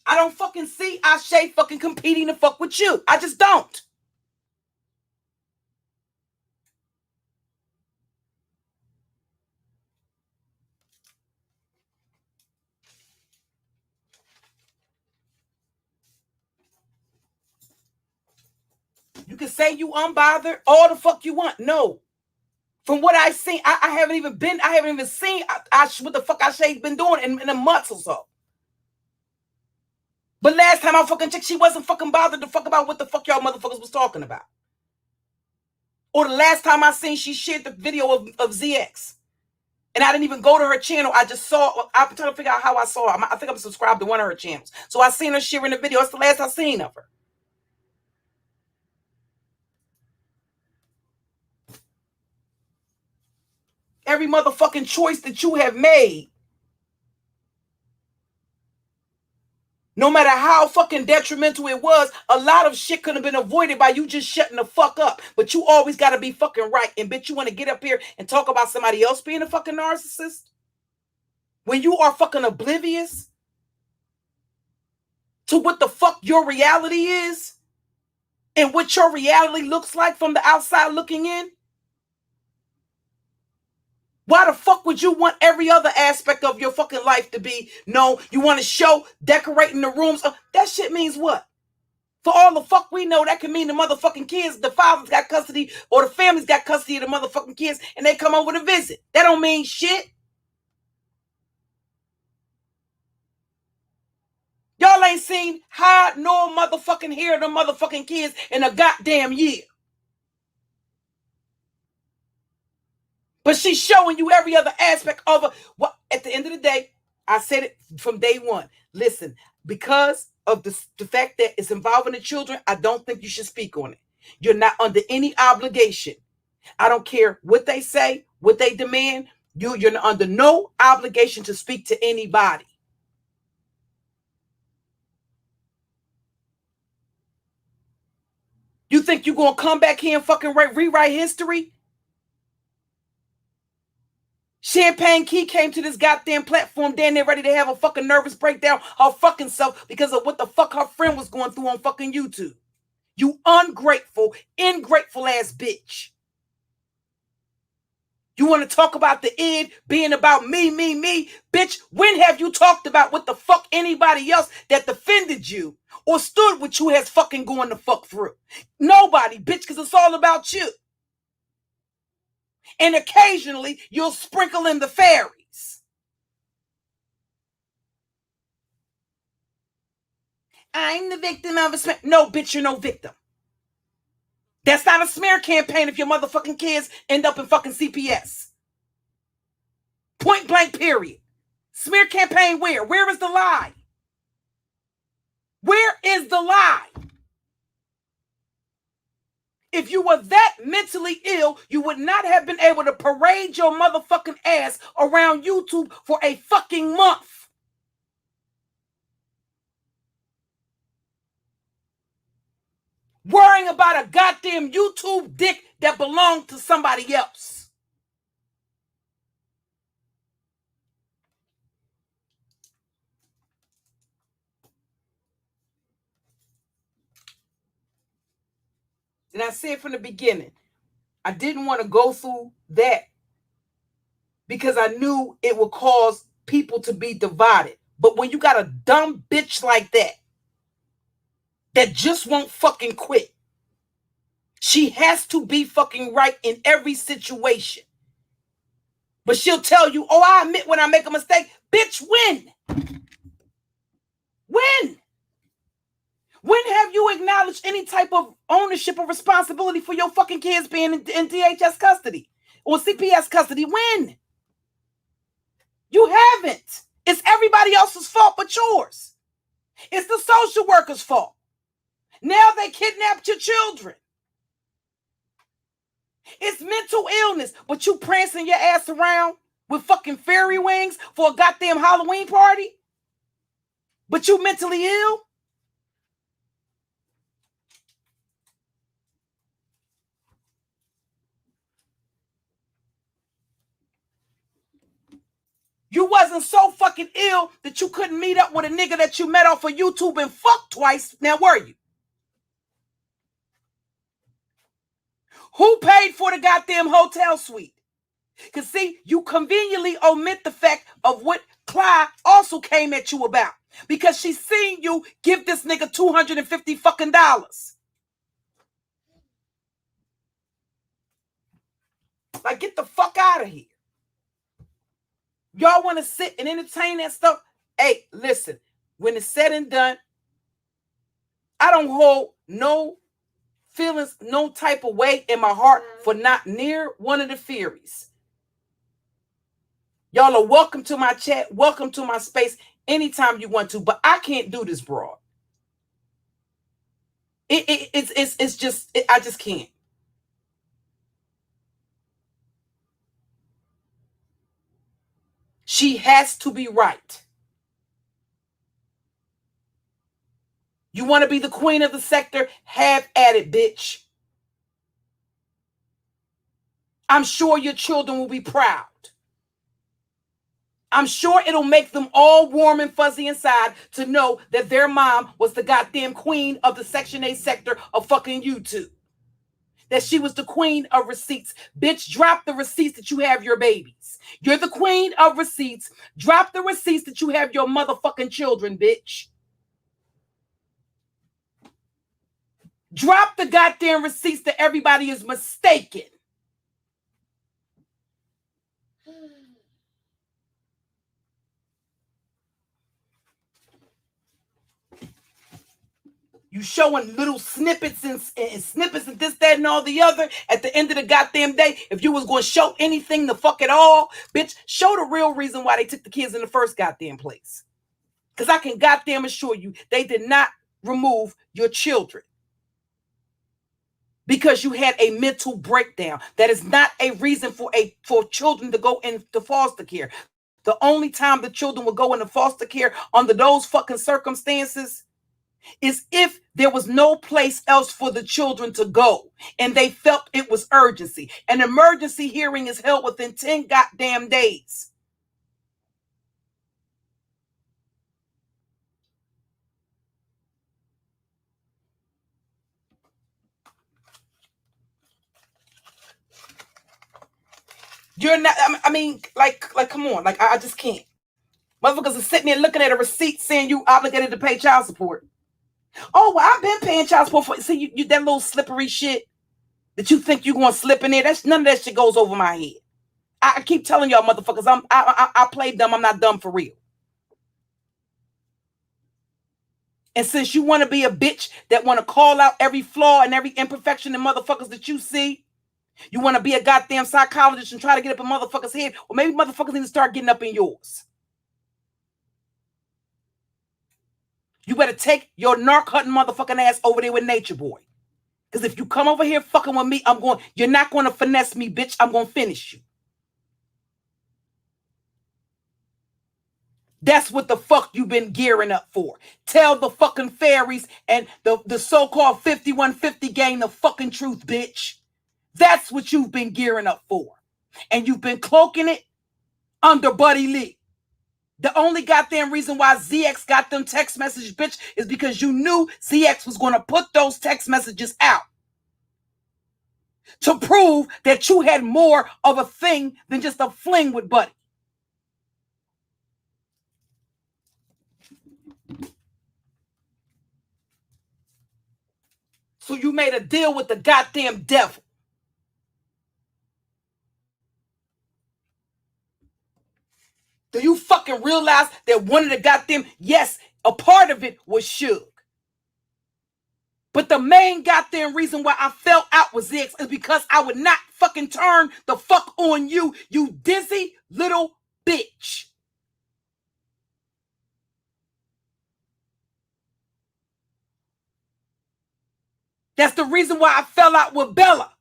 S1: I don't fucking see Ashay fucking competing to fuck with you. I just don't. You can say you unbothered all the fuck you want. No. From what I've seen, I haven't even seen what the fuck Ashay's been doing in a month or so. But last time I fucking checked, she wasn't fucking bothered to fuck about what the fuck y'all motherfuckers was talking about. Or the last time I seen, she shared the video of ZX. And I didn't even go to her channel. I just saw, I'm trying to figure out how I saw her. I think I'm subscribed to one of her channels. So I seen her sharing the video. That's the last I seen of her. Every motherfucking choice that you have made, no matter how fucking detrimental it was, a lot of shit could have been avoided by you just shutting the fuck up. But you always got to be fucking right. And bitch, you want to get up here and talk about somebody else being a fucking narcissist? When you are fucking oblivious to what the fuck your reality is and what your reality looks like from the outside looking in? Why the fuck would you want every other aspect of your fucking life to be? No, you want to show decorating the rooms. That shit means what? For all the fuck we know, that can mean the motherfucking kids, the fathers got custody or the family's got custody of the motherfucking kids and they come over to visit. That don't mean shit. Y'all ain't seen hide nor motherfucking hair of the motherfucking kids in a goddamn year. But she's showing you every other aspect of it. Well, at the end of the day, I said it from day one. Listen, because of the fact that it's involving the children, I don't think you should speak on it. You're not under any obligation. I don't care what they say, what they demand. You're under no obligation to speak to anybody. You think you're going to come back here and fucking rewrite history? Champagne Key came to this goddamn platform damn near ready to have a fucking nervous breakdown her fucking self because of what the fuck her friend was going through on fucking YouTube. You ungrateful, ingrateful ass bitch. You want to talk about the id being about me, me, me? Bitch, when have you talked about what the fuck anybody else that defended you or stood with you has fucking going the fuck through? Nobody, bitch, because it's all about you. And occasionally, you'll sprinkle in the fairies. I'm the victim of a smear. No, bitch, you're no victim. That's not a smear campaign if your motherfucking kids end up in fucking CPS. Point blank, period. Smear campaign where? Where is the lie? Where is the lie? If you were that mentally ill, you would not have been able to parade your motherfucking ass around YouTube for a fucking month. Worrying about a goddamn YouTube dick that belonged to somebody else. And I said from the beginning, I didn't want to go through that because I knew it would cause people to be divided. But when you got a dumb bitch like that just won't fucking quit, she has to be fucking right in every situation. But she'll tell you, oh, I admit when I make a mistake. Bitch, when? When? When have you acknowledged any type of ownership or responsibility for your fucking kids being in DHS custody or CPS custody? When? You haven't. It's everybody else's fault but yours. It's the social worker's fault. Now they kidnapped your children. It's mental illness, but you prancing your ass around with fucking fairy wings for a goddamn Halloween party? But you mentally ill? You wasn't so fucking ill that you couldn't meet up with a nigga that you met off of YouTube and fuck twice. Now, were you? Who paid for the goddamn hotel suite? Because, see, you conveniently omit the fact of what Clyde also came at you about. Because she seen you give this nigga $250 fucking dollars. Like, get the fuck out of here. Y'all want to sit and entertain that stuff? Hey, listen, when it's said and done, I don't hold no feelings, no type of way in my heart for not near one of the theories. Y'all are welcome to my chat, welcome to my space anytime you want to, but I can't do this, broad. It's just, I just can't. She has to be right. You want to be the queen of the sector? Have at it, bitch. I'm sure your children will be proud. I'm sure it'll make them all warm and fuzzy inside to know that their mom was the goddamn queen of the Section 8 sector of fucking YouTube. That she was the queen of receipts. Bitch, drop the receipts that you have your babies. You're the queen of receipts. Drop the receipts that you have your motherfucking children, bitch. Drop the goddamn receipts that everybody is mistaken. You showing little snippets and snippets and this, that, and all the other. At the end of the goddamn day, if you was going to show anything the fuck at all, bitch, show the real reason why they took the kids in the first goddamn place. Because I can goddamn assure you, they did not remove your children because you had a mental breakdown. That is not a reason for children to go into foster care. The only time the children would go into foster care under those fucking circumstances is if there was no place else for the children to go and they felt it was urgency. An emergency hearing is held within 10 goddamn days. You're not, I mean, like, come on. Like, I just can't. Motherfuckers are sitting there looking at a receipt saying you obligated to pay child support. Oh, well, I've been paying child support for, see, you that little slippery shit that you think you're going to slip in there. That's none of that shit goes over my head. I keep telling y'all motherfuckers, I play dumb. I'm not dumb for real. And since you want to be a bitch that want to call out every flaw and every imperfection in motherfuckers that you see, you want to be a goddamn psychologist and try to get up in motherfuckers' head, or maybe motherfuckers need to start getting up in yours. You better take your narc hunting motherfucking ass over there with Nature Boy. Because if you come over here fucking with me, you're not going to finesse me, bitch. I'm going to finish you. That's what the fuck you've been gearing up for. Tell the fucking fairies and the so-called 5150 gang the fucking truth, bitch. That's what you've been gearing up for. And you've been cloaking it under Buddy Lee. The only goddamn reason why ZX got them text messages, bitch, is because you knew ZX was going to put those text messages out to prove that you had more of a thing than just a fling with Buddy. So you made a deal with the goddamn devil. Do you fucking realize that one of the goddamn, yes, a part of it was Suge. But the main goddamn reason why I fell out with Ziggs is because I would not fucking turn the fuck on you, you dizzy little bitch. That's the reason why I fell out with Bella.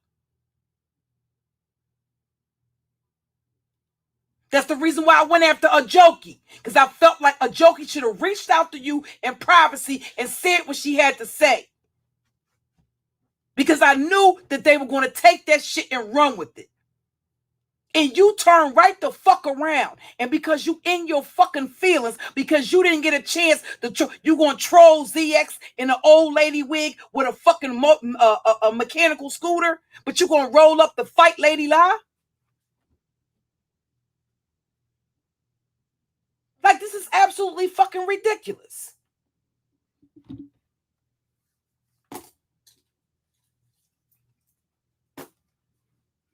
S1: That's the reason why I went after a Jokey. Because I felt like a Jokey should have reached out to you in privacy and said what she had to say. Because I knew that they were going to take that shit and run with it. And you turn right the fuck around. And because you in your fucking feelings, because you didn't get a chance to, you going to troll ZX in an old lady wig with a fucking a mechanical scooter, but you going to roll up the fight Lady Lie? Like, this is absolutely fucking ridiculous.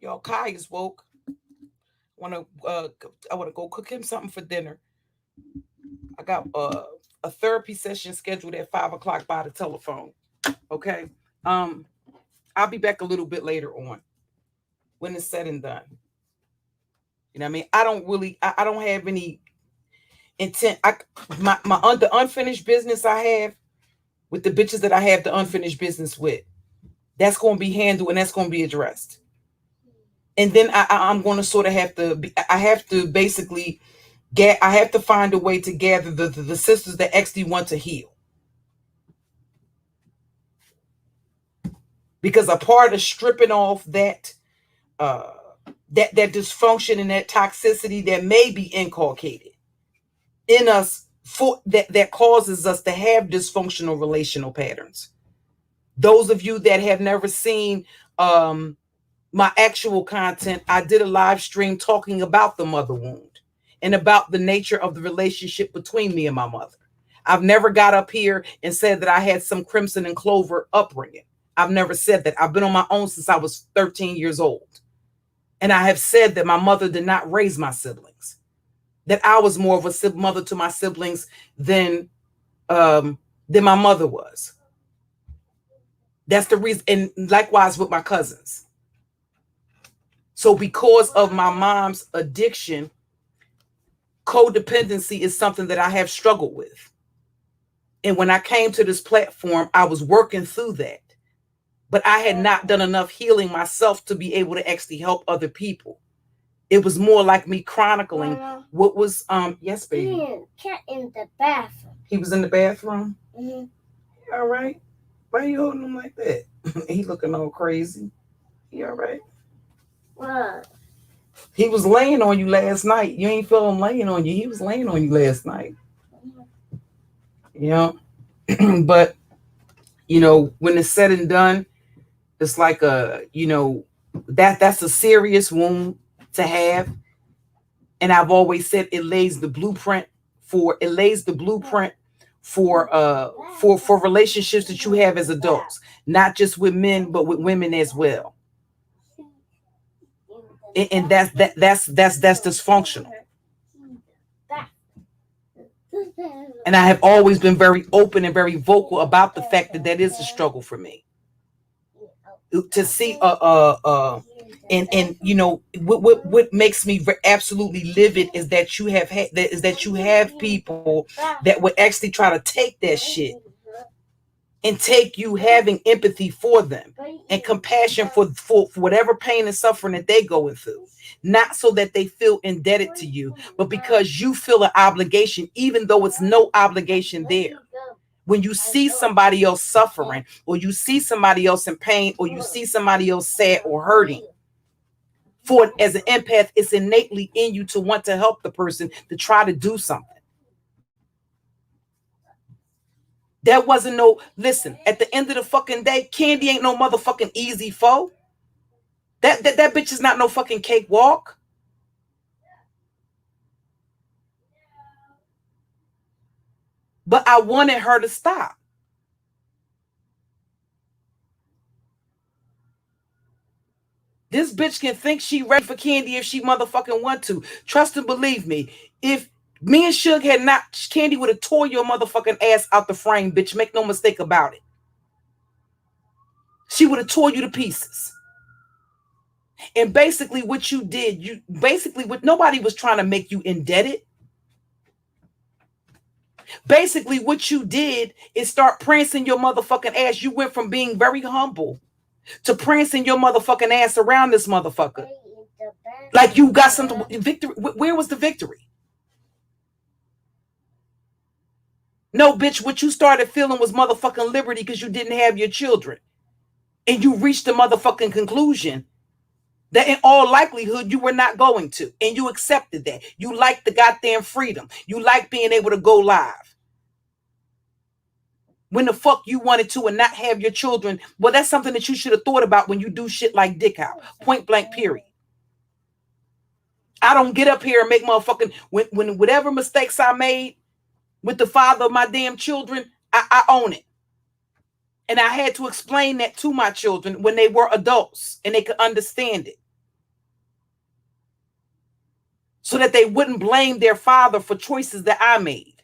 S1: Yo, Kai is woke. I want to go cook him something for dinner. I got a therapy session scheduled at 5 o'clock by the telephone. Okay. I'll be back a little bit later on when it's said and done. You know what I mean? I don't have any intent. The unfinished business I have with the bitches that I have the unfinished business with, that's going to be handled and that's going to be addressed. And then I'm going to sort of have to find a way to gather the sisters that actually want to heal. Because a part of stripping off that dysfunction and that toxicity that may be inculcated in us that causes us to have dysfunctional relational patterns. Those of you that have never seen my actual content, I did a live stream talking about the mother wound and about the nature of the relationship between me and my mother. I've never got up here and said that I had some crimson and clover upbringing. I've never said that. I've been on my own since I was 13 years old. And I have said that my mother did not raise my siblings, that I was more of a mother to my siblings than my mother was. That's the reason. And likewise with my cousins. So because of my mom's addiction, codependency is something that I have struggled with. And when I came to this platform, I was working through that. But I had not done enough healing myself to be able to actually help other people. It was more like me chronicling what was, yes, baby.
S2: Cat in the bathroom.
S1: He was in the bathroom?
S2: Mm-hmm.
S1: All right. Why are you holding him like that? He looking all crazy. You all right?
S2: What?
S1: He was laying on you last night. You ain't feel him laying on you. He was laying on you last night. You know? But, you know, when it's said and done, it's like that's a serious wound to have. And I've always said it lays the blueprint for for relationships that you have as adults, not just with men, but with women as well. And that's dysfunctional. And I have always been very open and very vocal about the fact that that is a struggle for me to see and you know what makes me absolutely livid is that you have people that would actually try to take that shit and take you having empathy for them and compassion for whatever pain and suffering that they going through, not so that they feel indebted to you, but because you feel an obligation even though it's no obligation there. When you see somebody else suffering, or you see somebody else in pain, or you see somebody else sad or hurting, for as an empath, it's innately in you to want to help the person, to try to do something. That wasn't no, listen, at the end of the fucking day, Candy ain't no motherfucking easy foe. That bitch is not no fucking cakewalk. But I wanted her to stop. This bitch can think she ready for Candy if she motherfucking want to. Trust and believe me. If me and Suge had not, Candy would have tore your motherfucking ass out the frame, bitch. Make no mistake about it. She would have tore you to pieces. And basically what you did, nobody was trying to make you indebted. Basically what you did is start prancing your motherfucking ass. You went from being very humble to prancing your motherfucking ass around this motherfucker. Like you got something, victory. Where was the victory? No, bitch, what you started feeling was motherfucking liberty because you didn't have your children. And you reached the motherfucking conclusion that in all likelihood you were not going to. And you accepted that. You liked the goddamn freedom. You liked being able to go live when the fuck you wanted to and not have your children. Well, that's something that you should have thought about when you do shit like dick out. Point blank, period. I don't get up here and make motherfucking, when whatever mistakes I made with the father of my damn children, I own it. And I had to explain that to my children when they were adults and they could understand it. So that they wouldn't blame their father for choices that I made.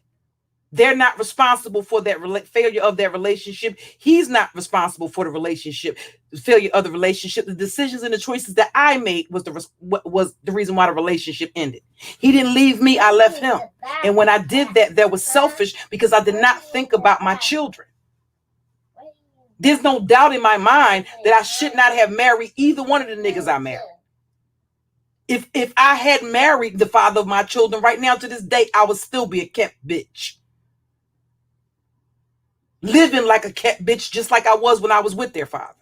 S1: They're not responsible for that failure of that relationship. He's not responsible for the failure of the relationship. The decisions and the choices that I made was the reason why the relationship ended. He didn't leave me, I left him. And when I did that, that was selfish because I did not think about my children. There's no doubt in my mind that I should not have married either one of the niggas I married. If I had married the father of my children right now to this day, I would still be a kept bitch. Living like a kept bitch, just like I was when I was with their father.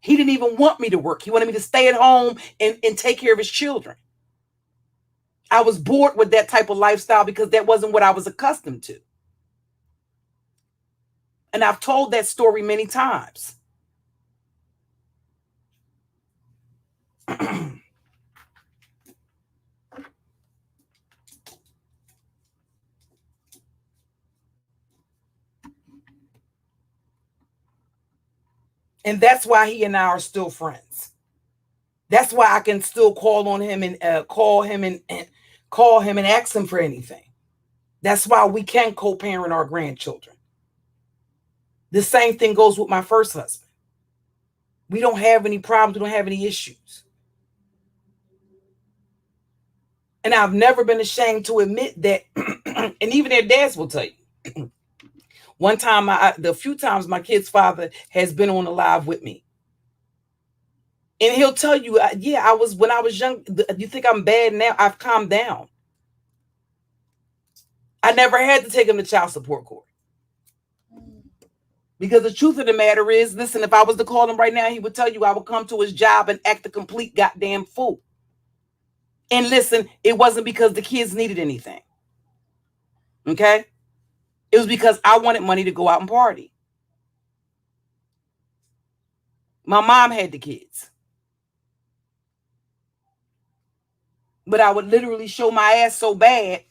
S1: He didn't even want me to work. He wanted me to stay at home and take care of his children. I was bored with that type of lifestyle because that wasn't what I was accustomed to. And I've told that story many times. And that's why he and I are still friends. That's why I can still call on him and call him and ask him for anything. That's why we can co-parent our grandchildren. The same thing goes with my first husband. We don't have any problems. We don't have any issues. And I've never been ashamed to admit that, and even their dads will tell you. One time, the few times my kid's father has been on the live with me. And he'll tell you, yeah, when I was young, you think I'm bad now? I've calmed down. I never had to take him to child support court. Because the truth of the matter is, listen, if I was to call him right now, he would tell you I would come to his job and act a complete goddamn fool. And listen, it wasn't because the kids needed anything. Okay? It was because I wanted money to go out and party. My mom had the kids. But I would literally show my ass so bad.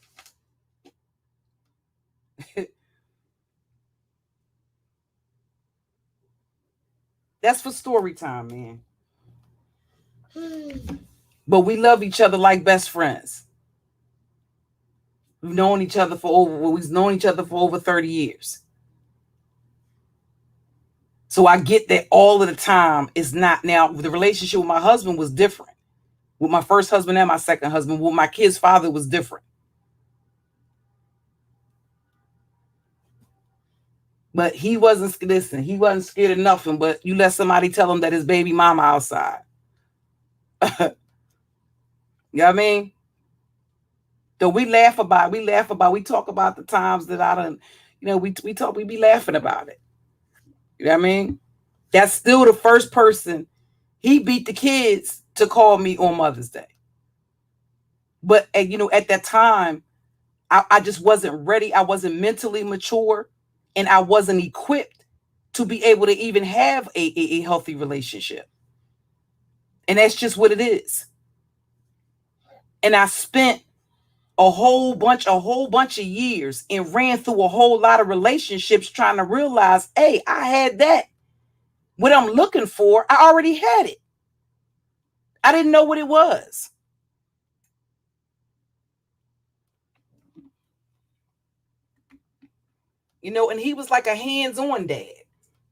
S1: That's for story time, man. But we love each other like best friends. We've known each other for over 30 years. So I get that all of the time is not. Now, the relationship with my husband was different. With my first husband and my second husband, with my kid's father was different. But he wasn't, listen, he wasn't scared of nothing, but you let somebody tell him that his baby mama outside. You know what I mean? So we laugh about, we talk about the times that I done, we be laughing about it. You know what I mean? That's still the first person he beat the kids to call me on Mother's Day. But, at that time, I just wasn't ready. I wasn't mentally mature, and I wasn't equipped to be able to even have a healthy relationship. And that's just what it is. And I spent a whole bunch of years and ran through a whole lot of relationships trying to realize, hey, I had that. What I'm looking for, I already had it. I didn't know what it was. And he was like a hands-on dad.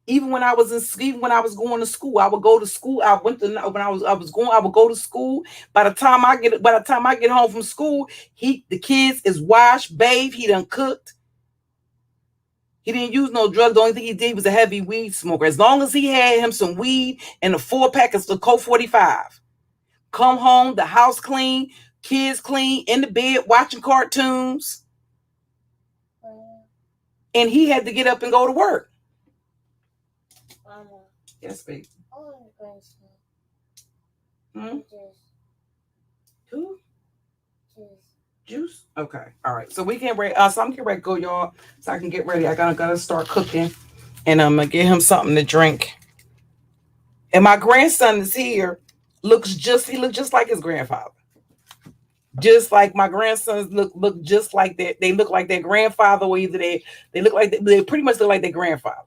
S1: Even when I was going to school, I would go to school. I would go to school. By the time I get home from school, the kids is washed, bathed, he done cooked. He didn't use no drugs. The only thing he did was a heavy weed smoker. As long as he had him some weed and a 4-pack of the Coke 45. Come home, the house clean, kids clean, in the bed watching cartoons. And he had to get up and go to work.
S2: Mama.
S1: Yes, baby.
S2: Hmm?
S1: Who? Juice? Okay. All right. So we can ready. So I'm getting ready to go, y'all. So I can get ready. I gotta start cooking. And I'm gonna get him something to drink. And my grandson is here. He looks just like his grandfather. Just like my grandsons look just like that. They look like their grandfather, or either they look like they pretty much look like their grandfather.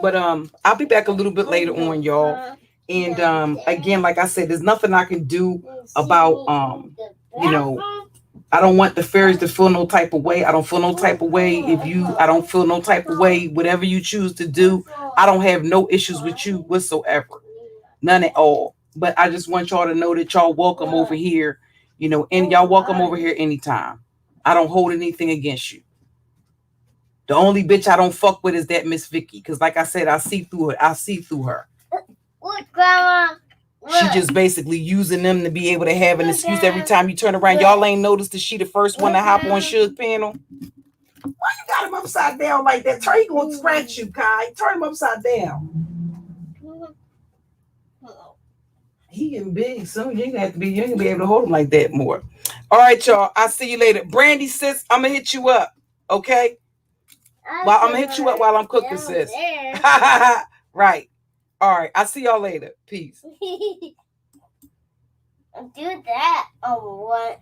S1: But I'll be back a little bit later on, y'all. And again, like I said, there's nothing I can do about I don't want the fairies to feel no type of way. I don't feel no type of way. I don't feel no type of way. Whatever you choose to do, I don't have no issues with you whatsoever. None at all. But I just want y'all to know that y'all welcome over here, and y'all welcome over here anytime. I don't hold anything against you. The only bitch I don't fuck with is that Miss Vicky. Because like I said, I see through her.
S2: Look, Grandma. Look.
S1: She just basically using them to be able to have an excuse every time you turn around. Y'all ain't noticed that she the first one to hop on Suge's panel? Why you got him upside down like that? He gonna scratch you, Kai. Turn him upside down. He getting big soon. You ain't gonna be able to hold him like that more. All right, y'all. I'll see you later. Brandy, sis, I'm gonna hit you up. Okay? Well, I'm gonna hit you up while I'm cooking, sis. Right. All right. I'll see y'all later. Peace.
S2: Do that or what?